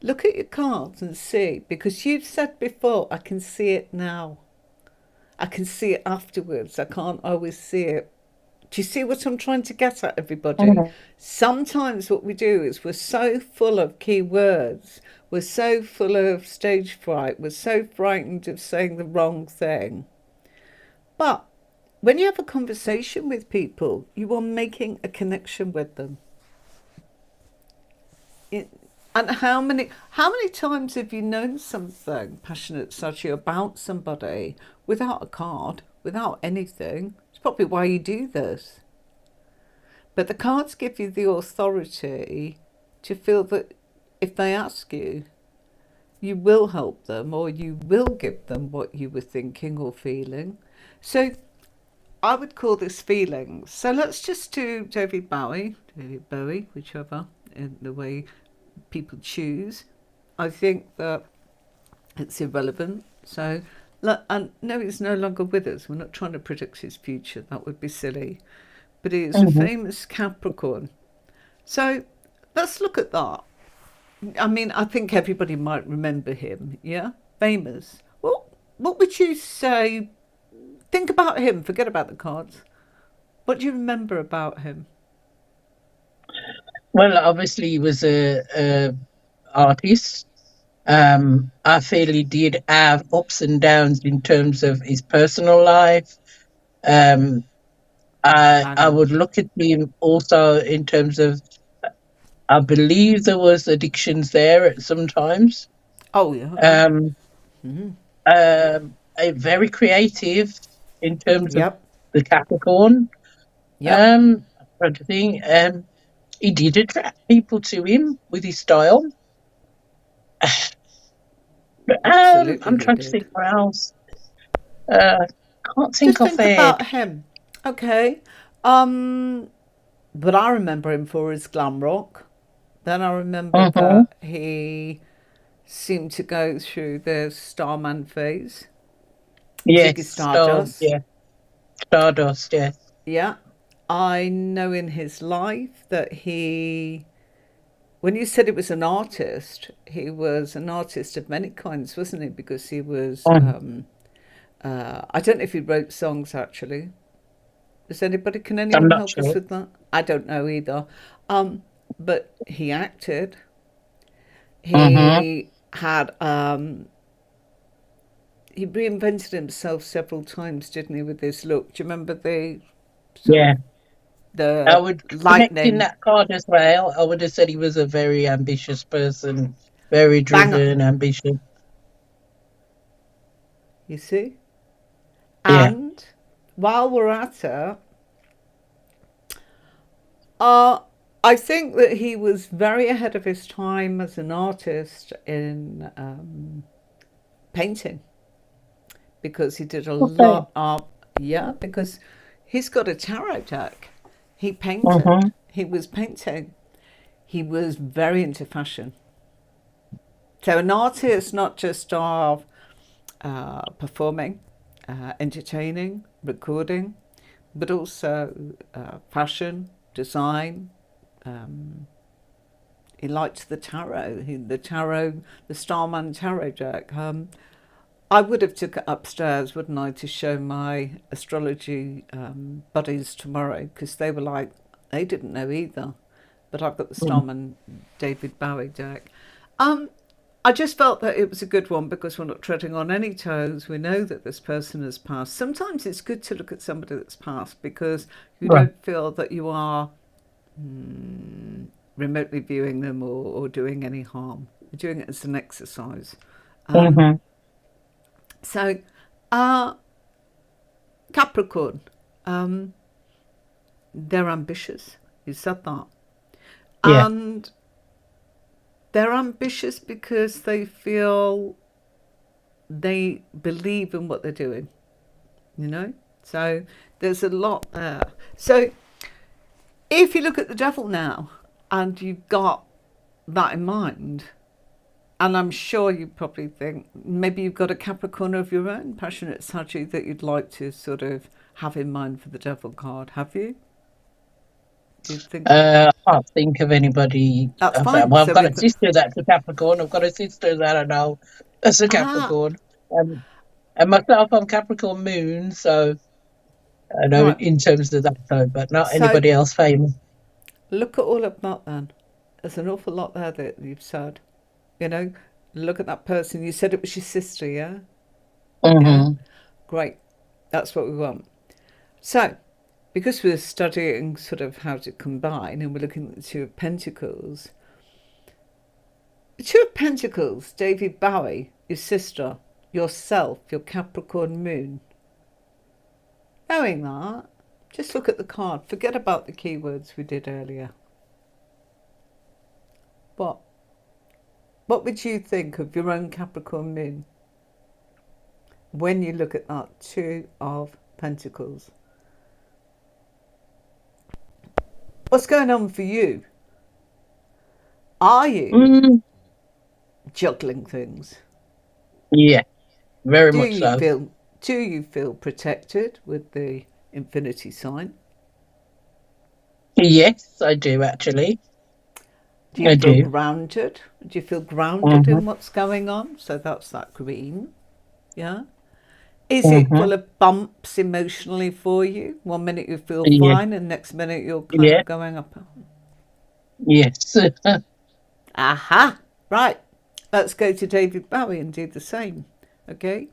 [SPEAKER 1] Look at your cards and see, because you've said before, I can see it now. I can see it afterwards. I can't always see it. Do you see what I'm trying to get at, everybody?
[SPEAKER 2] Mm-hmm.
[SPEAKER 1] Sometimes what we do is we're so full of keywords, we're so full of stage fright, we're so frightened of saying the wrong thing. But when you have a conversation with people, you are making a connection with them. And how many times have you known something passionate such about somebody without a card, without anything? It's probably why you do this. But the cards give you the authority to feel that if they ask you, you will help them or you will give them what you were thinking or feeling. So I would call this feelings. So let's just do David Bowie, whichever, in the way people choose. I think that it's irrelevant. So, and no, he's no longer with us. We're not trying to predict his future. That would be silly. But he is a
[SPEAKER 2] Mm-hmm.
[SPEAKER 1] famous Capricorn. So let's look at that. I mean, I think everybody might remember him. Yeah, famous. Well, what would you say? Think about him. Forget about the cards. What do you remember about him?
[SPEAKER 2] Well, obviously he was a artist. I feel he did have ups and downs in terms of his personal life. Um,
[SPEAKER 1] Bang
[SPEAKER 2] I
[SPEAKER 1] on.
[SPEAKER 2] would look at him also in terms of, I believe there was addictions there at sometimes.
[SPEAKER 1] Oh yeah.
[SPEAKER 2] Um,
[SPEAKER 1] Mm-hmm.
[SPEAKER 2] very creative in terms of
[SPEAKER 1] Yep.
[SPEAKER 2] the Capricorn.
[SPEAKER 1] Yep.
[SPEAKER 2] I'm trying to think. He did attract people to him with his style.
[SPEAKER 1] Absolutely,
[SPEAKER 2] I'm
[SPEAKER 1] he
[SPEAKER 2] trying to
[SPEAKER 1] did.
[SPEAKER 2] think what else. Uh, can't
[SPEAKER 1] Just
[SPEAKER 2] think of
[SPEAKER 1] think
[SPEAKER 2] Ed.
[SPEAKER 1] about him. Okay. Um, but I remember him for his glam rock. Then I remember
[SPEAKER 2] Mm-hmm.
[SPEAKER 1] that he seemed to go through the Starman phase. Ziggy
[SPEAKER 2] Yes,
[SPEAKER 1] Stardust.
[SPEAKER 2] yeah, Stardust, yes.
[SPEAKER 1] Yeah. I know in his life that he, when you said he was an artist, he was an artist of many kinds, wasn't he? Because he was,
[SPEAKER 2] Mm.
[SPEAKER 1] I don't know if he wrote songs actually. Does anybody, can
[SPEAKER 2] I'm
[SPEAKER 1] anyone
[SPEAKER 2] not
[SPEAKER 1] help us
[SPEAKER 2] sure.
[SPEAKER 1] with that? I don't know either. But he acted.
[SPEAKER 2] Mm-hmm.
[SPEAKER 1] He had, he reinvented himself several times, didn't he, with this look? Do you remember the sort
[SPEAKER 2] Yeah,
[SPEAKER 1] of
[SPEAKER 2] I
[SPEAKER 1] the
[SPEAKER 2] would connect in
[SPEAKER 1] lightning
[SPEAKER 2] that card as well. I would have said he was a very ambitious person, very
[SPEAKER 1] banger?
[SPEAKER 2] driven, ambitious.
[SPEAKER 1] You see?
[SPEAKER 2] Yeah.
[SPEAKER 1] And while we're at it, uh, I think that he was very ahead of his time as an artist in painting because he did a
[SPEAKER 2] Okay.
[SPEAKER 1] lot of, yeah, because he's got a tarot deck. He painted,
[SPEAKER 2] Mm-hmm.
[SPEAKER 1] he was painting, he was very into fashion. So an artist, not just of performing, entertaining, recording, but also fashion, design. He liked the tarot. The Starman Tarot deck. I would have took it upstairs, wouldn't I, to show my astrology buddies tomorrow, because they were like, they didn't know either. But I've got the Starman David Bowie deck. I just felt that it was a good one because we're not treading on any toes. We know that this person has passed. Sometimes it's good to look at somebody that's passed because you
[SPEAKER 2] Right.
[SPEAKER 1] don't feel that you are remotely viewing them or doing any harm. You're doing it as an exercise.
[SPEAKER 2] Mm-hmm.
[SPEAKER 1] So, Capricorn, they're ambitious. You said that.
[SPEAKER 2] Yeah.
[SPEAKER 1] And they're ambitious because they feel they believe in what they're doing, you know? So there's a lot there. So if you look at the devil now and you've got that in mind, and I'm sure you probably think maybe you've got a Capricorn of your own, passionate Sagittarius, that you'd like to sort of have in mind for the devil card. Have you? Do you think?
[SPEAKER 2] I can't think of anybody.
[SPEAKER 1] That's fine.
[SPEAKER 2] Well, I've
[SPEAKER 1] So
[SPEAKER 2] got a
[SPEAKER 1] we've got,
[SPEAKER 2] sister that's a Capricorn. I've got a sister that I know that's a
[SPEAKER 1] ah,
[SPEAKER 2] Capricorn. And myself, I'm Capricorn moon, so I know
[SPEAKER 1] right.
[SPEAKER 2] in terms of that, so, but not
[SPEAKER 1] So
[SPEAKER 2] anybody else famous.
[SPEAKER 1] look at all of that then. There's an awful lot there that you've said. You know, look at that person. You said it was your sister, yeah? Yeah?
[SPEAKER 2] Mm-hmm.
[SPEAKER 1] Great. That's what we want. So, because we're studying sort of how to combine and we're looking at the Two of Pentacles, the Two of Pentacles, David Bowie, your sister, yourself, your Capricorn moon. Knowing that, just look at the card. Forget about the keywords we did earlier. What? What would you think of your own Capricorn moon when you look at that Two of Pentacles? What's going on for you? Are you
[SPEAKER 2] Mm,
[SPEAKER 1] juggling things?
[SPEAKER 2] yeah, very
[SPEAKER 1] Do
[SPEAKER 2] much
[SPEAKER 1] you
[SPEAKER 2] so.
[SPEAKER 1] feel do you feel protected with the infinity sign?
[SPEAKER 2] Yes, I do actually.
[SPEAKER 1] Do you
[SPEAKER 2] I
[SPEAKER 1] feel
[SPEAKER 2] do.
[SPEAKER 1] grounded? Do you feel grounded
[SPEAKER 2] Mm-hmm.
[SPEAKER 1] in what's going on? So that's that green. Yeah. Is it
[SPEAKER 2] Mm-hmm.
[SPEAKER 1] full of bumps emotionally for you? One minute you feel
[SPEAKER 2] Yeah.
[SPEAKER 1] fine and next minute you're kind
[SPEAKER 2] Yeah.
[SPEAKER 1] of going up.
[SPEAKER 2] Yes.
[SPEAKER 1] Aha! Right. Let's go to David Bowie and do the same. Okay.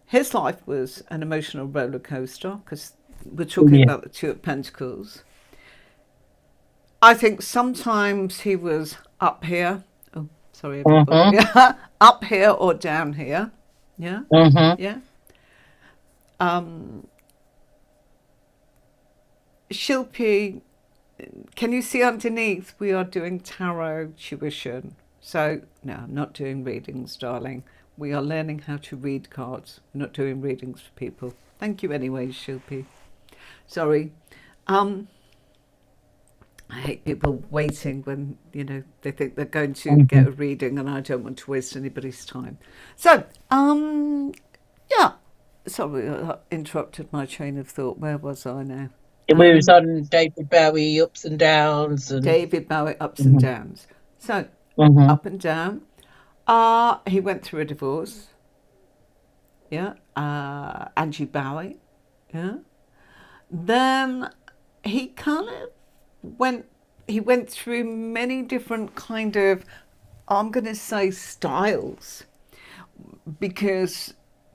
[SPEAKER 1] His life was an emotional roller coaster because we're talking
[SPEAKER 2] Yeah.
[SPEAKER 1] about the Two of Pentacles. I think sometimes he was up here. Oh, sorry, everybody.
[SPEAKER 2] Mm-hmm.
[SPEAKER 1] Up here or down here. Yeah.
[SPEAKER 2] Mm-hmm.
[SPEAKER 1] Yeah. Um, Shilpi, can you see underneath? We are doing tarot tuition. So, no, I'm not doing readings, darling. We are learning how to read cards. We're not doing readings for people. Thank you anyway, Shilpi. Sorry. I hate people waiting when, you know, they think they're going to
[SPEAKER 2] Mm-hmm.
[SPEAKER 1] get a reading and I don't want to waste anybody's time. So, yeah. Sorry, I interrupted my train of thought. Where was I now?
[SPEAKER 2] It moves on David Bowie ups and downs and
[SPEAKER 1] David Bowie, ups and
[SPEAKER 2] mm-hmm.
[SPEAKER 1] downs. So,
[SPEAKER 2] Mm-hmm.
[SPEAKER 1] up and down. He went through a divorce. Yeah. Angie Bowie. Yeah. Then he kind of went through many different kind of, I'm going to say, styles, because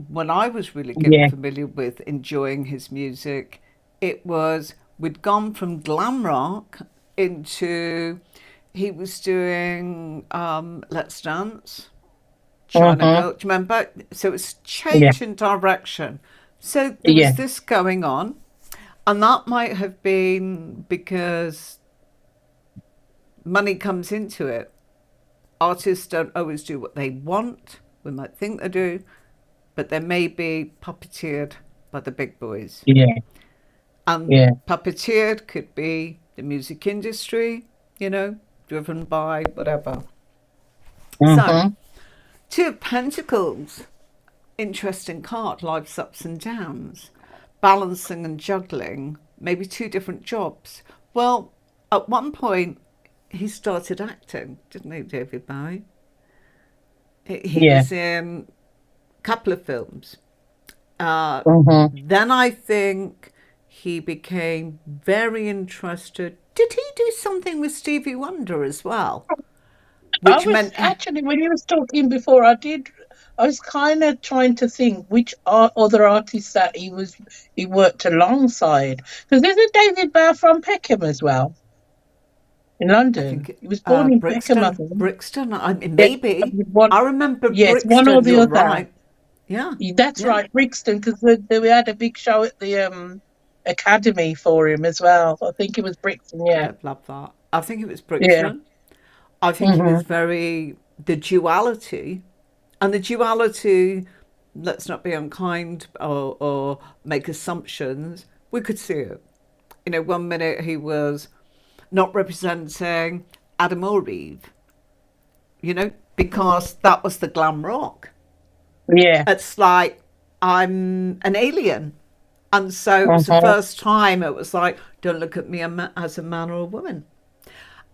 [SPEAKER 1] when I was really getting
[SPEAKER 2] Yeah.
[SPEAKER 1] familiar with enjoying his music, it was we'd gone from glam rock into he was doing Let's Dance, China
[SPEAKER 2] Mm-hmm.
[SPEAKER 1] Girl. Do you remember? So it's
[SPEAKER 2] Yeah.
[SPEAKER 1] change in direction. So there
[SPEAKER 2] Yeah.
[SPEAKER 1] was this going on, and that might have been because money comes into it. Artists don't always do what they want. We might think they do, but they may be puppeteered by the big boys.
[SPEAKER 2] Yeah.
[SPEAKER 1] And
[SPEAKER 2] Yeah.
[SPEAKER 1] puppeteered could be the music industry, you know, driven by whatever. So,
[SPEAKER 2] Mm-hmm.
[SPEAKER 1] Two of Pentacles, interesting card, life's ups and downs. balancing and juggling maybe two different jobs. Well, at one point, he started acting, didn't he, David Bowie? He
[SPEAKER 2] Yeah.
[SPEAKER 1] was in a couple of films. Uh,
[SPEAKER 2] Mm-hmm.
[SPEAKER 1] then I think he became very interested. Did he do something with Stevie Wonder as well?
[SPEAKER 2] I
[SPEAKER 1] Which
[SPEAKER 2] was
[SPEAKER 1] meant,
[SPEAKER 2] actually, when you was talking before, I was kind of trying to think which other artists that he worked alongside. Because there's a David Bowie from Peckham as well in
[SPEAKER 1] I
[SPEAKER 2] London.
[SPEAKER 1] think,
[SPEAKER 2] He was born in Peckham, I
[SPEAKER 1] Brixton.
[SPEAKER 2] think.
[SPEAKER 1] Brixton, I mean,
[SPEAKER 2] Yeah,
[SPEAKER 1] maybe.
[SPEAKER 2] one,
[SPEAKER 1] I remember
[SPEAKER 2] yes, one or
[SPEAKER 1] Brixton,
[SPEAKER 2] the
[SPEAKER 1] you're
[SPEAKER 2] other.
[SPEAKER 1] right. Yeah,
[SPEAKER 2] That's
[SPEAKER 1] yeah.
[SPEAKER 2] right, Brixton, because we had a big show at the academy for him as well. I think it was Brixton.
[SPEAKER 1] God,
[SPEAKER 2] Yeah,
[SPEAKER 1] I'd love that. I think it was
[SPEAKER 2] yeah.
[SPEAKER 1] Brixton. I think he was
[SPEAKER 2] Hmm.
[SPEAKER 1] very, the duality, and the duality, let's not be unkind or make assumptions, we could see it. You know, one minute he was not representing Adam or Eve, you know, because that was the glam rock.
[SPEAKER 2] Yeah.
[SPEAKER 1] It's like, I'm an alien. And so it was the
[SPEAKER 2] Hmm.
[SPEAKER 1] first time it was like, don't look at me as a man or a woman.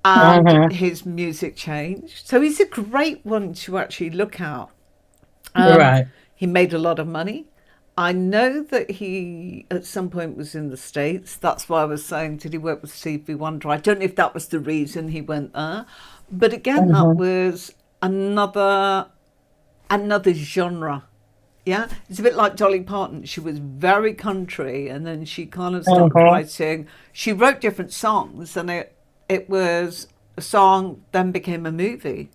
[SPEAKER 1] And
[SPEAKER 2] Hmm.
[SPEAKER 1] his music changed. So he's a great one to actually look at.
[SPEAKER 2] Right.
[SPEAKER 1] He made a lot of money. I know that he at some point was in the States. That's why I was saying, did he work with Stevie Wonder? I don't know if that was the reason he went there. But again, that
[SPEAKER 2] Hmm.
[SPEAKER 1] was another genre. Yeah, it's a bit like Dolly Parton. She was very country, and then she kind of started
[SPEAKER 2] Hmm.
[SPEAKER 1] writing. She wrote different songs, and it was a song then became a movie.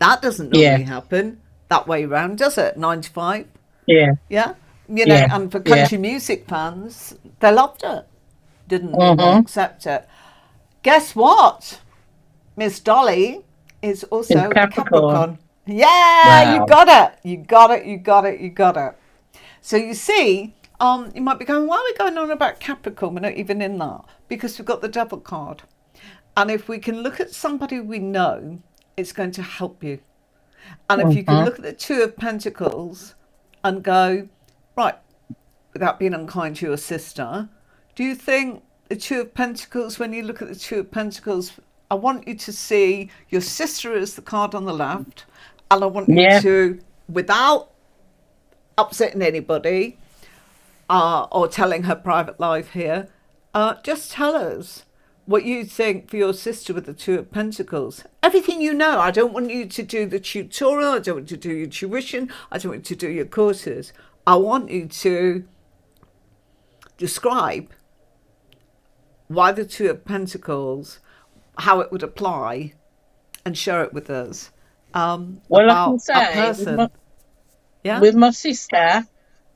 [SPEAKER 1] That doesn't
[SPEAKER 2] Yeah.
[SPEAKER 1] normally happen that way around, does it? 95,
[SPEAKER 2] Yeah.
[SPEAKER 1] yeah, you know.
[SPEAKER 2] Yeah.
[SPEAKER 1] And for
[SPEAKER 2] Yeah.
[SPEAKER 1] country music fans, they loved it, didn't they? They
[SPEAKER 2] Hmm.
[SPEAKER 1] accept it. Guess what? Miss Dolly is
[SPEAKER 2] In
[SPEAKER 1] also a
[SPEAKER 2] Capricorn.
[SPEAKER 1] Capricorn. Yeah, you
[SPEAKER 2] Wow.
[SPEAKER 1] got it. You got it. You got it. You got it. So you see, you might be going, why are we going on about Capricorn? We're not even in that because we've got the Devil card. And if we can look at somebody we know, it's going to help you. And if you can
[SPEAKER 2] Hmm.
[SPEAKER 1] look at the Two of Pentacles and go, right, without being unkind to your sister, do you think the Two of Pentacles, when you look at the Two of Pentacles, I want you to see your sister as the card on the left, and I want you
[SPEAKER 2] Yeah.
[SPEAKER 1] to, without upsetting anybody or telling her private life here, just tell us what you think for your sister with the Two of Pentacles. Everything you know. I don't want you to do the tutorial. I don't want you to do your tuition. I don't want you to do your courses. I want you to describe why the Two of Pentacles, how it would apply, and share it with us
[SPEAKER 2] Well, I can
[SPEAKER 1] about that
[SPEAKER 2] say
[SPEAKER 1] person. Yeah?
[SPEAKER 2] with my sister,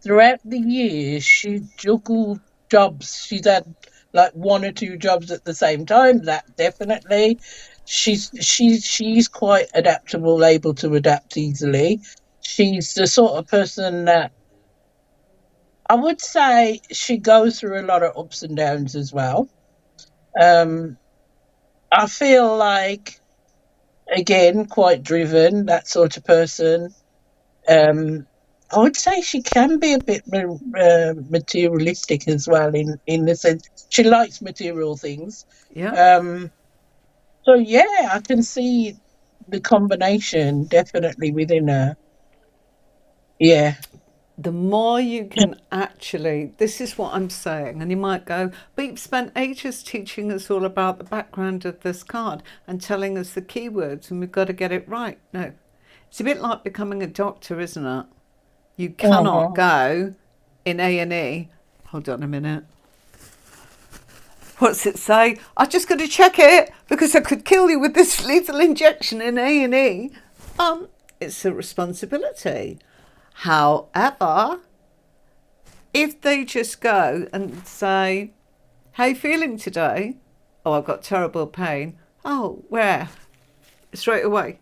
[SPEAKER 2] throughout the years, she juggled jobs. She's had like one or two jobs at the same time. That definitely. She's quite adaptable, able to adapt easily. She's the sort of person that I would say she goes through a lot of ups and downs as well. Um, I feel like again quite driven, that sort of person. Um, I would say she can be a bit materialistic as well, in the sense she likes material things.
[SPEAKER 1] Yeah.
[SPEAKER 2] Um, so yeah, I can see the combination definitely within her. Yeah.
[SPEAKER 1] The more you can actually, this is what I'm saying, and you might go, but you've spent ages teaching us all about the background of this card and telling us the keywords, and we've got to get it right. No, it's a bit like becoming a doctor, isn't it? You cannot
[SPEAKER 2] Hmm.
[SPEAKER 1] go in A&E. Hold on a minute. What's it say? I just got to check it because I could kill you with this lethal injection in A&E. It's a responsibility. However, if they just go and say, how are you feeling today? Oh, I've got terrible pain. Oh, where? Straight away.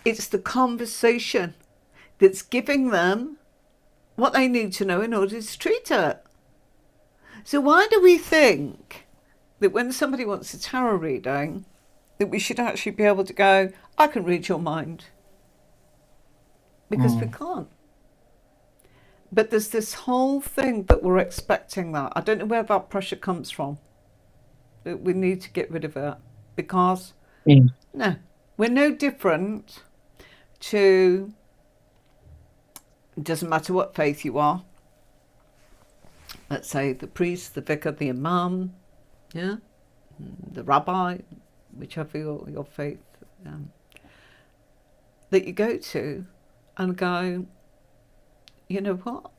[SPEAKER 1] It's the conversation that's giving them what they need to know in order to treat it. So why do we think that when somebody wants a tarot reading, that we should actually be able to go, I can read your mind? Because we
[SPEAKER 2] Mm.
[SPEAKER 1] can't. But there's this whole thing that we're expecting that. I don't know where that pressure comes from. That we need to get rid of it because
[SPEAKER 2] Mm.
[SPEAKER 1] no, we're no different to. It doesn't matter what faith you are. Let's say the priest, the vicar, the imam, yeah, the rabbi, whichever your faith that you go to, and go, you know what?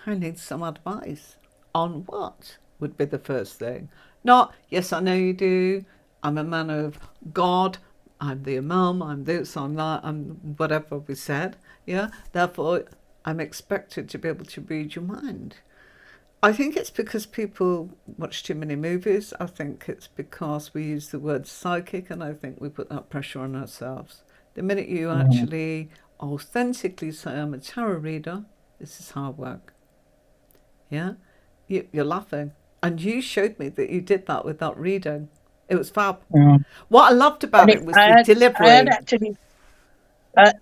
[SPEAKER 1] I need some advice on what would be the first thing. Not, yes, I know you do. I'm a man of God. I'm the imam. I'm this. I'm that. I'm whatever we said. Yeah. Therefore, I'm expected to be able to read your mind. I think it's because people watch too many movies. I think it's because we use the word psychic, and I think we put that pressure on ourselves. The minute you
[SPEAKER 2] Mm.
[SPEAKER 1] actually authentically say, I'm a tarot reader, this is hard work. Yeah? You're laughing. And you showed me that you did that without reading. It was fab.
[SPEAKER 2] Mm.
[SPEAKER 1] What I loved
[SPEAKER 2] And
[SPEAKER 1] about it was the
[SPEAKER 2] I had
[SPEAKER 1] delivery.
[SPEAKER 2] actually,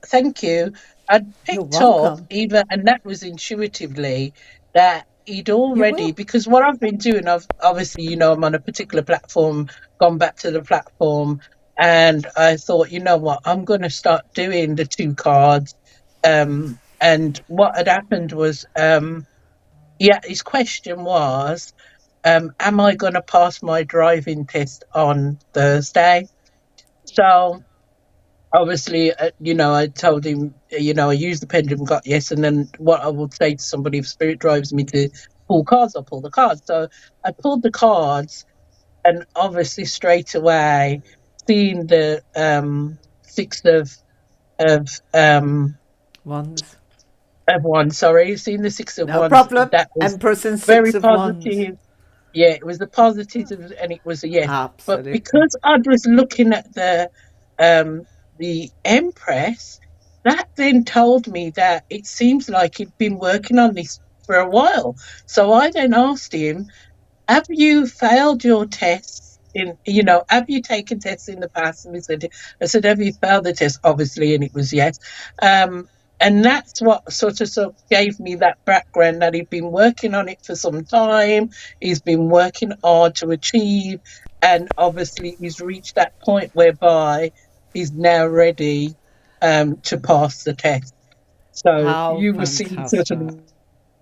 [SPEAKER 2] thank you. I'd
[SPEAKER 1] You're
[SPEAKER 2] picked up
[SPEAKER 1] welcome.
[SPEAKER 2] even, and that was intuitively that he'd
[SPEAKER 1] You
[SPEAKER 2] already,
[SPEAKER 1] will.
[SPEAKER 2] because what I've been doing, I've obviously, I'm on a particular platform, gone back to the platform, and I thought, you know what, I'm going to start doing the two cards. And what had happened was, yeah, his question was, am I going to pass my driving test on Thursday? So obviously, I told him, I used the pendulum, got yes, and then what I would say to somebody, if spirit drives me to pull cards, I'll pull the cards. So I pulled the cards, and obviously straight away, seeing the six of um
[SPEAKER 1] Wands.
[SPEAKER 2] of wands, sorry, seeing the six of
[SPEAKER 1] No
[SPEAKER 2] wands,
[SPEAKER 1] problem.
[SPEAKER 2] that was
[SPEAKER 1] Empress and
[SPEAKER 2] very
[SPEAKER 1] Six of Wands.
[SPEAKER 2] positive. Yeah, it was the positives, and it was a yes. But
[SPEAKER 1] Absolutely.
[SPEAKER 2] because I was looking at um the Empress, that then told me that it seems like he'd been working on this for a while. So I then asked him, have you failed your tests have you taken tests in the past? And he said, I said, have you failed the test? Obviously, and it was yes. Um, and that's what sort of gave me that background that he'd been working on it for some time. He's been working hard to achieve, and obviously he's reached that point whereby he's now ready to pass the test. So
[SPEAKER 1] How
[SPEAKER 2] you were seeing sort of
[SPEAKER 1] fantastic.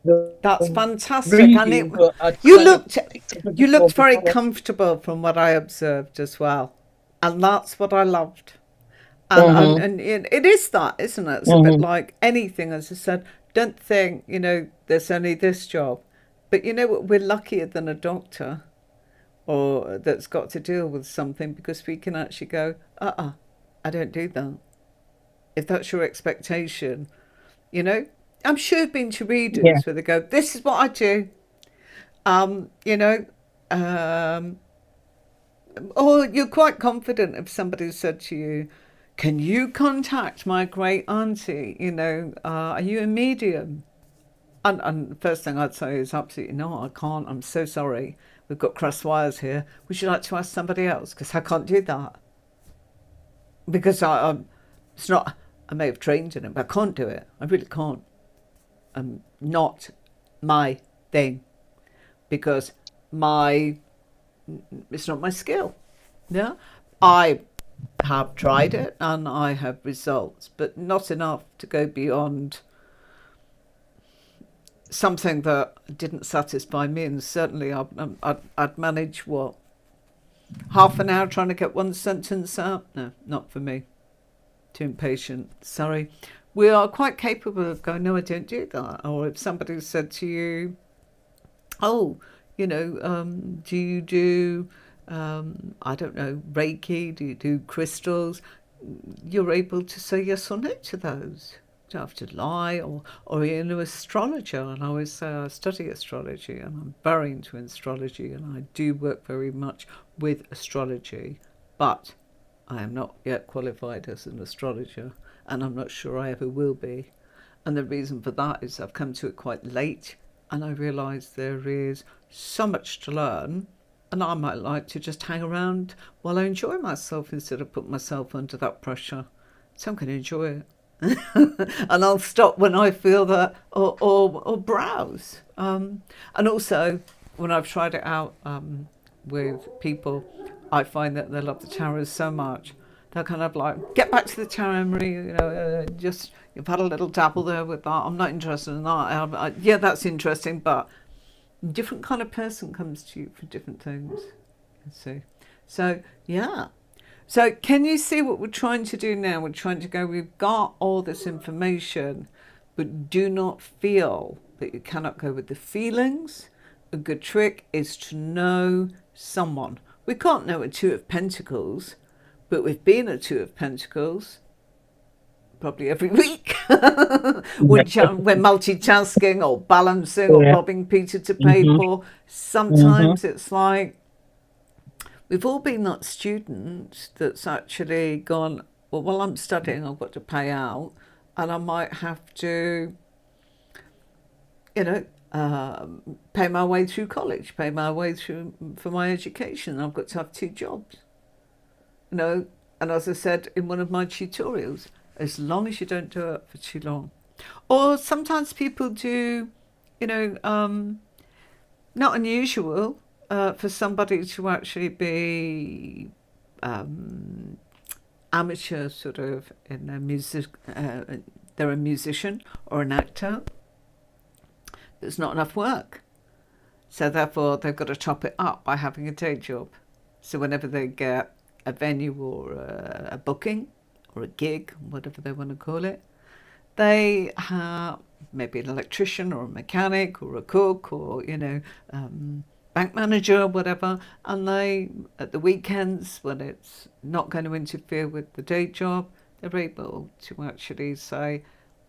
[SPEAKER 2] the
[SPEAKER 1] That's fantastic. And
[SPEAKER 2] reading,
[SPEAKER 1] it
[SPEAKER 2] but I'd
[SPEAKER 1] you
[SPEAKER 2] kind of
[SPEAKER 1] looked
[SPEAKER 2] picked up a
[SPEAKER 1] you
[SPEAKER 2] bit more
[SPEAKER 1] looked very
[SPEAKER 2] before.
[SPEAKER 1] comfortable from what I observed as well. And that's what I loved. And and,
[SPEAKER 2] Mhm,
[SPEAKER 1] and it is that, isn't it? It's a bit
[SPEAKER 2] mhm.
[SPEAKER 1] like anything, as I said, don't think, there's only this job. But you know what, we're luckier than a doctor or that's got to deal with something because we can actually go, I don't do that. If that's your expectation, you know? I'm sure I've been to
[SPEAKER 2] Yeah,
[SPEAKER 1] readers where they go, this is what I do. Um, you know, um, or you're quite confident if somebody said to you, can you contact my great auntie? Are you a medium? And the first thing I'd say is absolutely no, I can't. I'm so sorry. We've got cross wires here. Would you like to ask somebody else? Because I can't do that. Because it's not, I may have trained in it, but I can't do it. I really can't. Not my thing. Because my it's not my skill. Yeah, I have tried it and I have results, but not enough to go beyond something that didn't satisfy me. And certainly, I'd manage what, half an hour trying to get one sentence out. No, not for me. Too impatient. Sorry. We are quite capable of going, no, I don't do that. Or if somebody said to you, oh, do you do, I don't know, Reiki? Do you do crystals? You're able to say yes or no to those. You don't have to lie. Or astrologer. And I always say I study astrology and I'm very into astrology and I do work very much with astrology. But I am not yet qualified as an astrologer and I'm not sure I ever will be. And the reason for that is I've come to it quite late and I realise there is so much to learn and I might like to just hang around while I enjoy myself instead of put myself under that pressure. So I'm going to enjoy it. and I'll stop when I feel that, or browse. And also, when I've tried it out with people, I find that they love the tarot so much. They're kind of like, get back to the tarot, Marie. Just you've had a little dabble there with that. I'm not interested in that. Yeah, that's interesting, but a different kind of person comes to you for different things. So yeah. So can you see what we're trying to do now? We're trying to go, we've got all this information, but do not feel that you cannot go with the feelings. A good trick is to know someone. We can't know a Two of Pentacles, but we've been a Two of Pentacles probably every week. We're multitasking or balancing or robbing Peter to pay for. Sometimes it's like, we've all been that student that's actually gone, well, while I'm studying, I've got to pay out, and I might have to, pay my way through college, pay my way through for my education. I've got to have 2 jobs. And as I said in one of my tutorials, as long as you don't do it for too long. Or sometimes people do, not unusual, for somebody to actually be amateur, sort of in their music. They're a musician or an actor. There's not enough work, so therefore they've got to top it up by having a day job. So whenever they get a venue or a booking or a gig, whatever they want to call it, they have maybe an electrician or a mechanic or a cook or bank manager or whatever, and they, at the weekends when it's not going to interfere with the day job, they're able to actually say,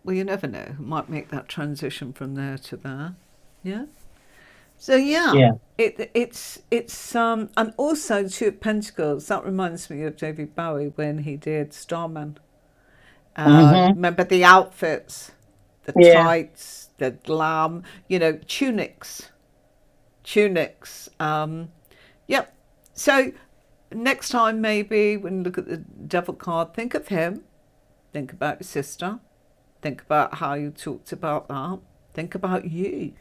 [SPEAKER 1] well, you never know, might make that transition from there to there. Yeah. So it's and also Two of Pentacles, that reminds me of David Bowie when he did Starman. Remember the outfits, the tights, the glam, tunics. Yep. So next time, maybe when you look at the devil card, think of him, think about your sister, think about how you talked about that, think about you,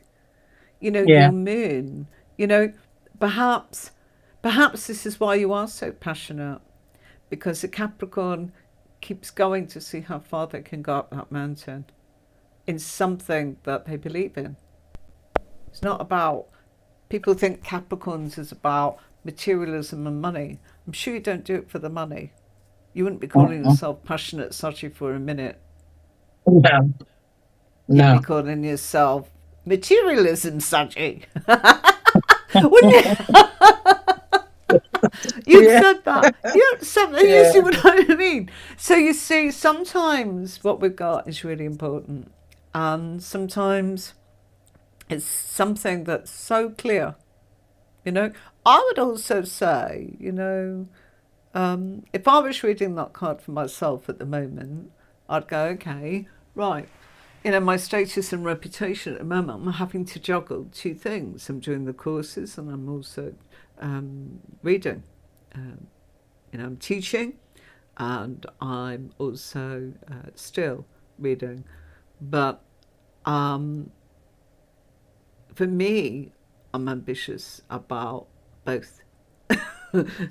[SPEAKER 1] your moon, perhaps this is why you are so passionate, because the Capricorn keeps going to see how far they can go up that mountain in something that they believe in. It's not about, people think Capricorns is about materialism and money. I'm sure you don't do it for the money. You wouldn't be calling yourself passionate Sachi for a minute.
[SPEAKER 2] No.
[SPEAKER 1] You'd be calling yourself materialism Sachi. Wouldn't you? You said that. You see what I mean? So you see, sometimes what we've got is really important. And sometimes it's something that's so clear. I would also say, if I was reading that card for myself at the moment, I'd go, okay, right. My status and reputation at the moment, I'm having to juggle 2 things. I'm doing the courses and I'm also reading. I'm teaching and I'm also still reading. But for me, I'm ambitious about both.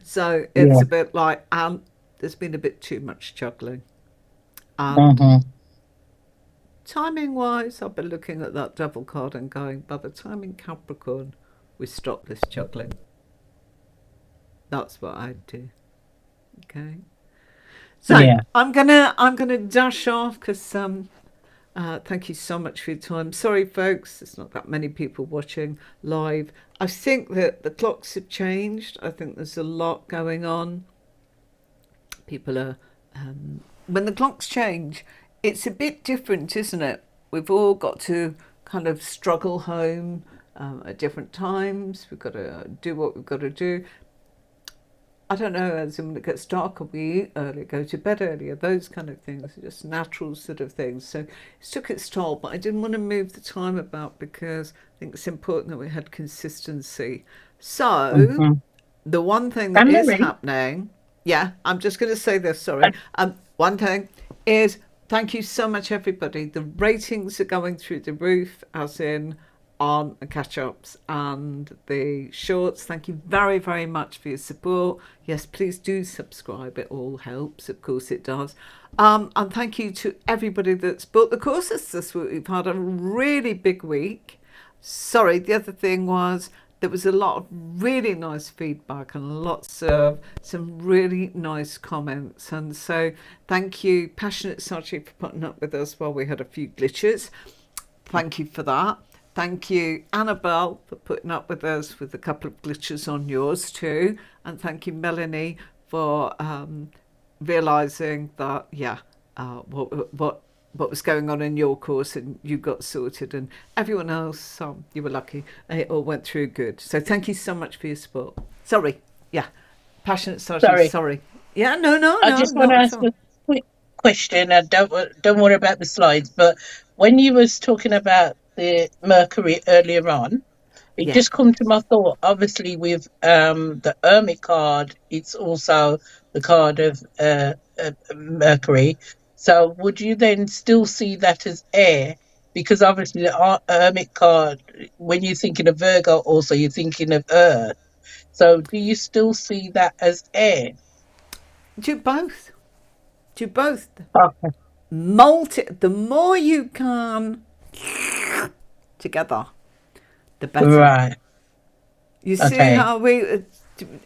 [SPEAKER 1] So it's a bit like, there's been a bit too much juggling. Timing wise, I've been looking at that devil card and going, by the time in Capricorn we stop this juggling. That's what I'd do. Okay. So I'm gonna dash off because thank you so much for your time. Sorry folks, there's not that many people watching live. I think that the clocks have changed. I think there's a lot going on. People are when the clocks change, it's a bit different, isn't it? We've all got to kind of struggle home at different times. We've got to do what we've got to do. I don't know, as when it gets darker, we eat earlier, go to bed earlier, those kind of things, just natural sort of things. So it took its toll, but I didn't want to move the time about because I think it's important that we had consistency. So the one thing that is happening, I'm just going to say this, sorry. One thing is Thank you so much, everybody. The ratings are going through the roof, as in on the catch-ups and the shorts. Thank you very, very much for your support. Yes, please do subscribe. It all helps. Of course it does. And thank you to everybody that's bought the courses this week. We've had a really big week. Sorry, the other thing was there was a lot of really nice feedback and lots of some really nice comments. And so thank you, Passionate Sachi, for putting up with us while we had a few glitches. Thank you for that. Thank you, Annabelle, for putting up with us with a couple of glitches on yours too. And thank you, Melanie, for realising that, what was going on in your course and you got sorted, and everyone else, you were lucky. It all went through good. So thank you so much for your support. Sorry. Yeah. Passionate Sergeant. Sorry. Yeah, no.
[SPEAKER 2] I just want to ask a quick question. I don't worry about the slides, but when you was talking about the Mercury earlier on, it just come to my thought. Obviously, with the Hermit card, it's also the card of Mercury. So, would you then still see that as air? Because obviously, the Hermit card, when you're thinking of Virgo, also you're thinking of Earth. So, do you still see that as air?
[SPEAKER 1] Do both.
[SPEAKER 2] Okay.
[SPEAKER 1] The more you can together, the better.
[SPEAKER 2] Right.
[SPEAKER 1] You see how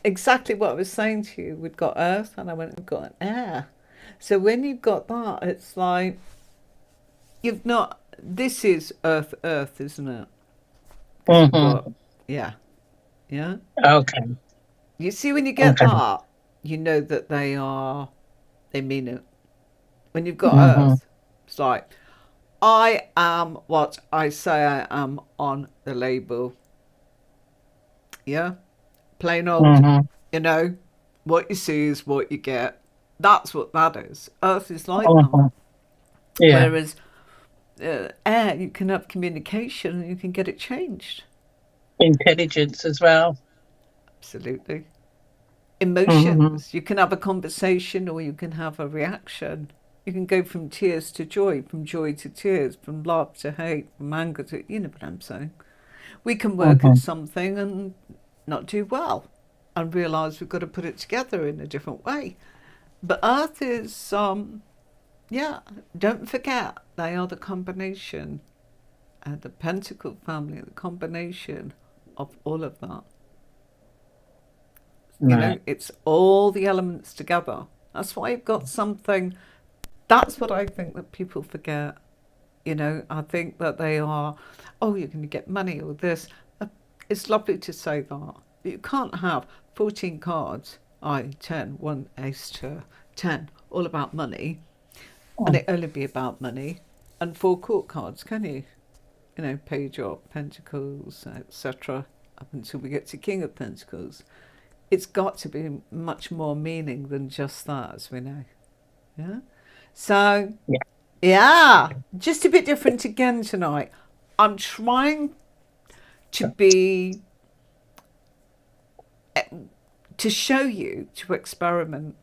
[SPEAKER 1] exactly what I was saying to you. We've got Earth, and I went and got air. So when you've got that, it's like you've not. This is Earth, isn't it?
[SPEAKER 2] Mm-hmm.
[SPEAKER 1] Yeah.
[SPEAKER 2] Okay.
[SPEAKER 1] You see, when you get that, you know that they mean it. When you've got Earth, it's like, I am what I say I am on the label. Yeah? Plain old, what you see is what you get. That's what that is. Earth is like that. Yeah. Whereas air, you can have communication and you can get it changed.
[SPEAKER 2] Intelligence as well.
[SPEAKER 1] Absolutely. Emotions. You can have a conversation or you can have a reaction. You can go from tears to joy, from joy to tears, from love to hate, from anger to, you know what I'm saying. We can work at something and not do well and realise we've got to put it together in a different way. But Earth is, don't forget, they are the combination, the Pentacle family, the combination of all of that.
[SPEAKER 2] Right.
[SPEAKER 1] It's all the elements together. That's why you've got something. That's what I think that people forget. I think that they are, you're going to get money or this. It's lovely to say that. But you can't have 14 cards, 10, 1 ace to 10, all about money, and it only be about money, and 4 court cards, can you? Page of Pentacles, etc., up until we get to King of Pentacles. It's got to be much more meaning than just that, as we know. Yeah? So, just a bit different again tonight. I'm trying to be, to show you, to experiment,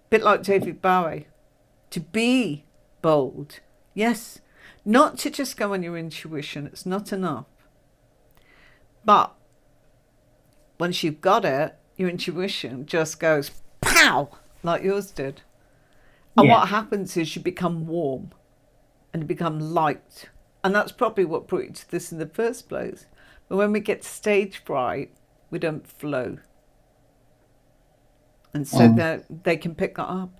[SPEAKER 1] a bit like David Bowie, to be bold. Yes, not to just go on your intuition. It's not enough. But once you've got it, your intuition just goes pow, like yours did. And what happens is you become warm and you become light. And that's probably what brought you to this in the first place. But when we get stage fright, we don't flow. And so they can pick that up.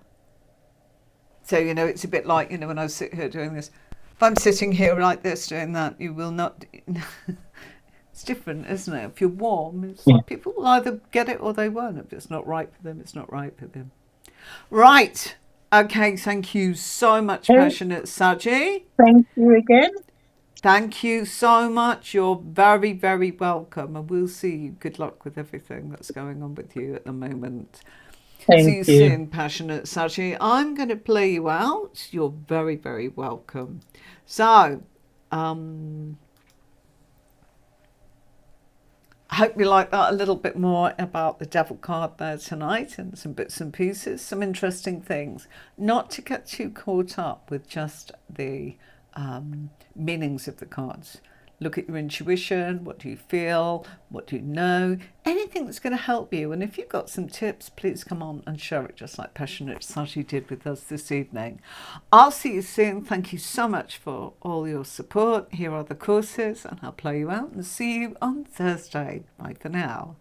[SPEAKER 1] So, it's a bit like, when I sit here doing this. If I'm sitting here like this doing that, you will not... It's different, isn't it? If you're warm, it's like people will either get it or they won't. If it's not right for them, it's not right for them. Right. Okay, thank you so much, Passionate Saji.
[SPEAKER 2] Thank you again.
[SPEAKER 1] Thank you so much. You're very, very welcome. And we'll see you. Good luck with everything that's going on with you at the moment. See you soon, Passionate Saji. I'm going to play you out. You're very, very welcome. So, I hope you like that a little bit more about the Devil card there tonight, and some bits and pieces, some interesting things. Not to get too caught up with just the meanings of the cards. Look at your intuition. What do you feel? What do you know? Anything that's going to help you. And if you've got some tips, please come on and share it, just like Passionate Sati did with us this evening. I'll see you soon. Thank you so much for all your support. Here are the courses, and I'll play you out and see you on Thursday. Bye for now.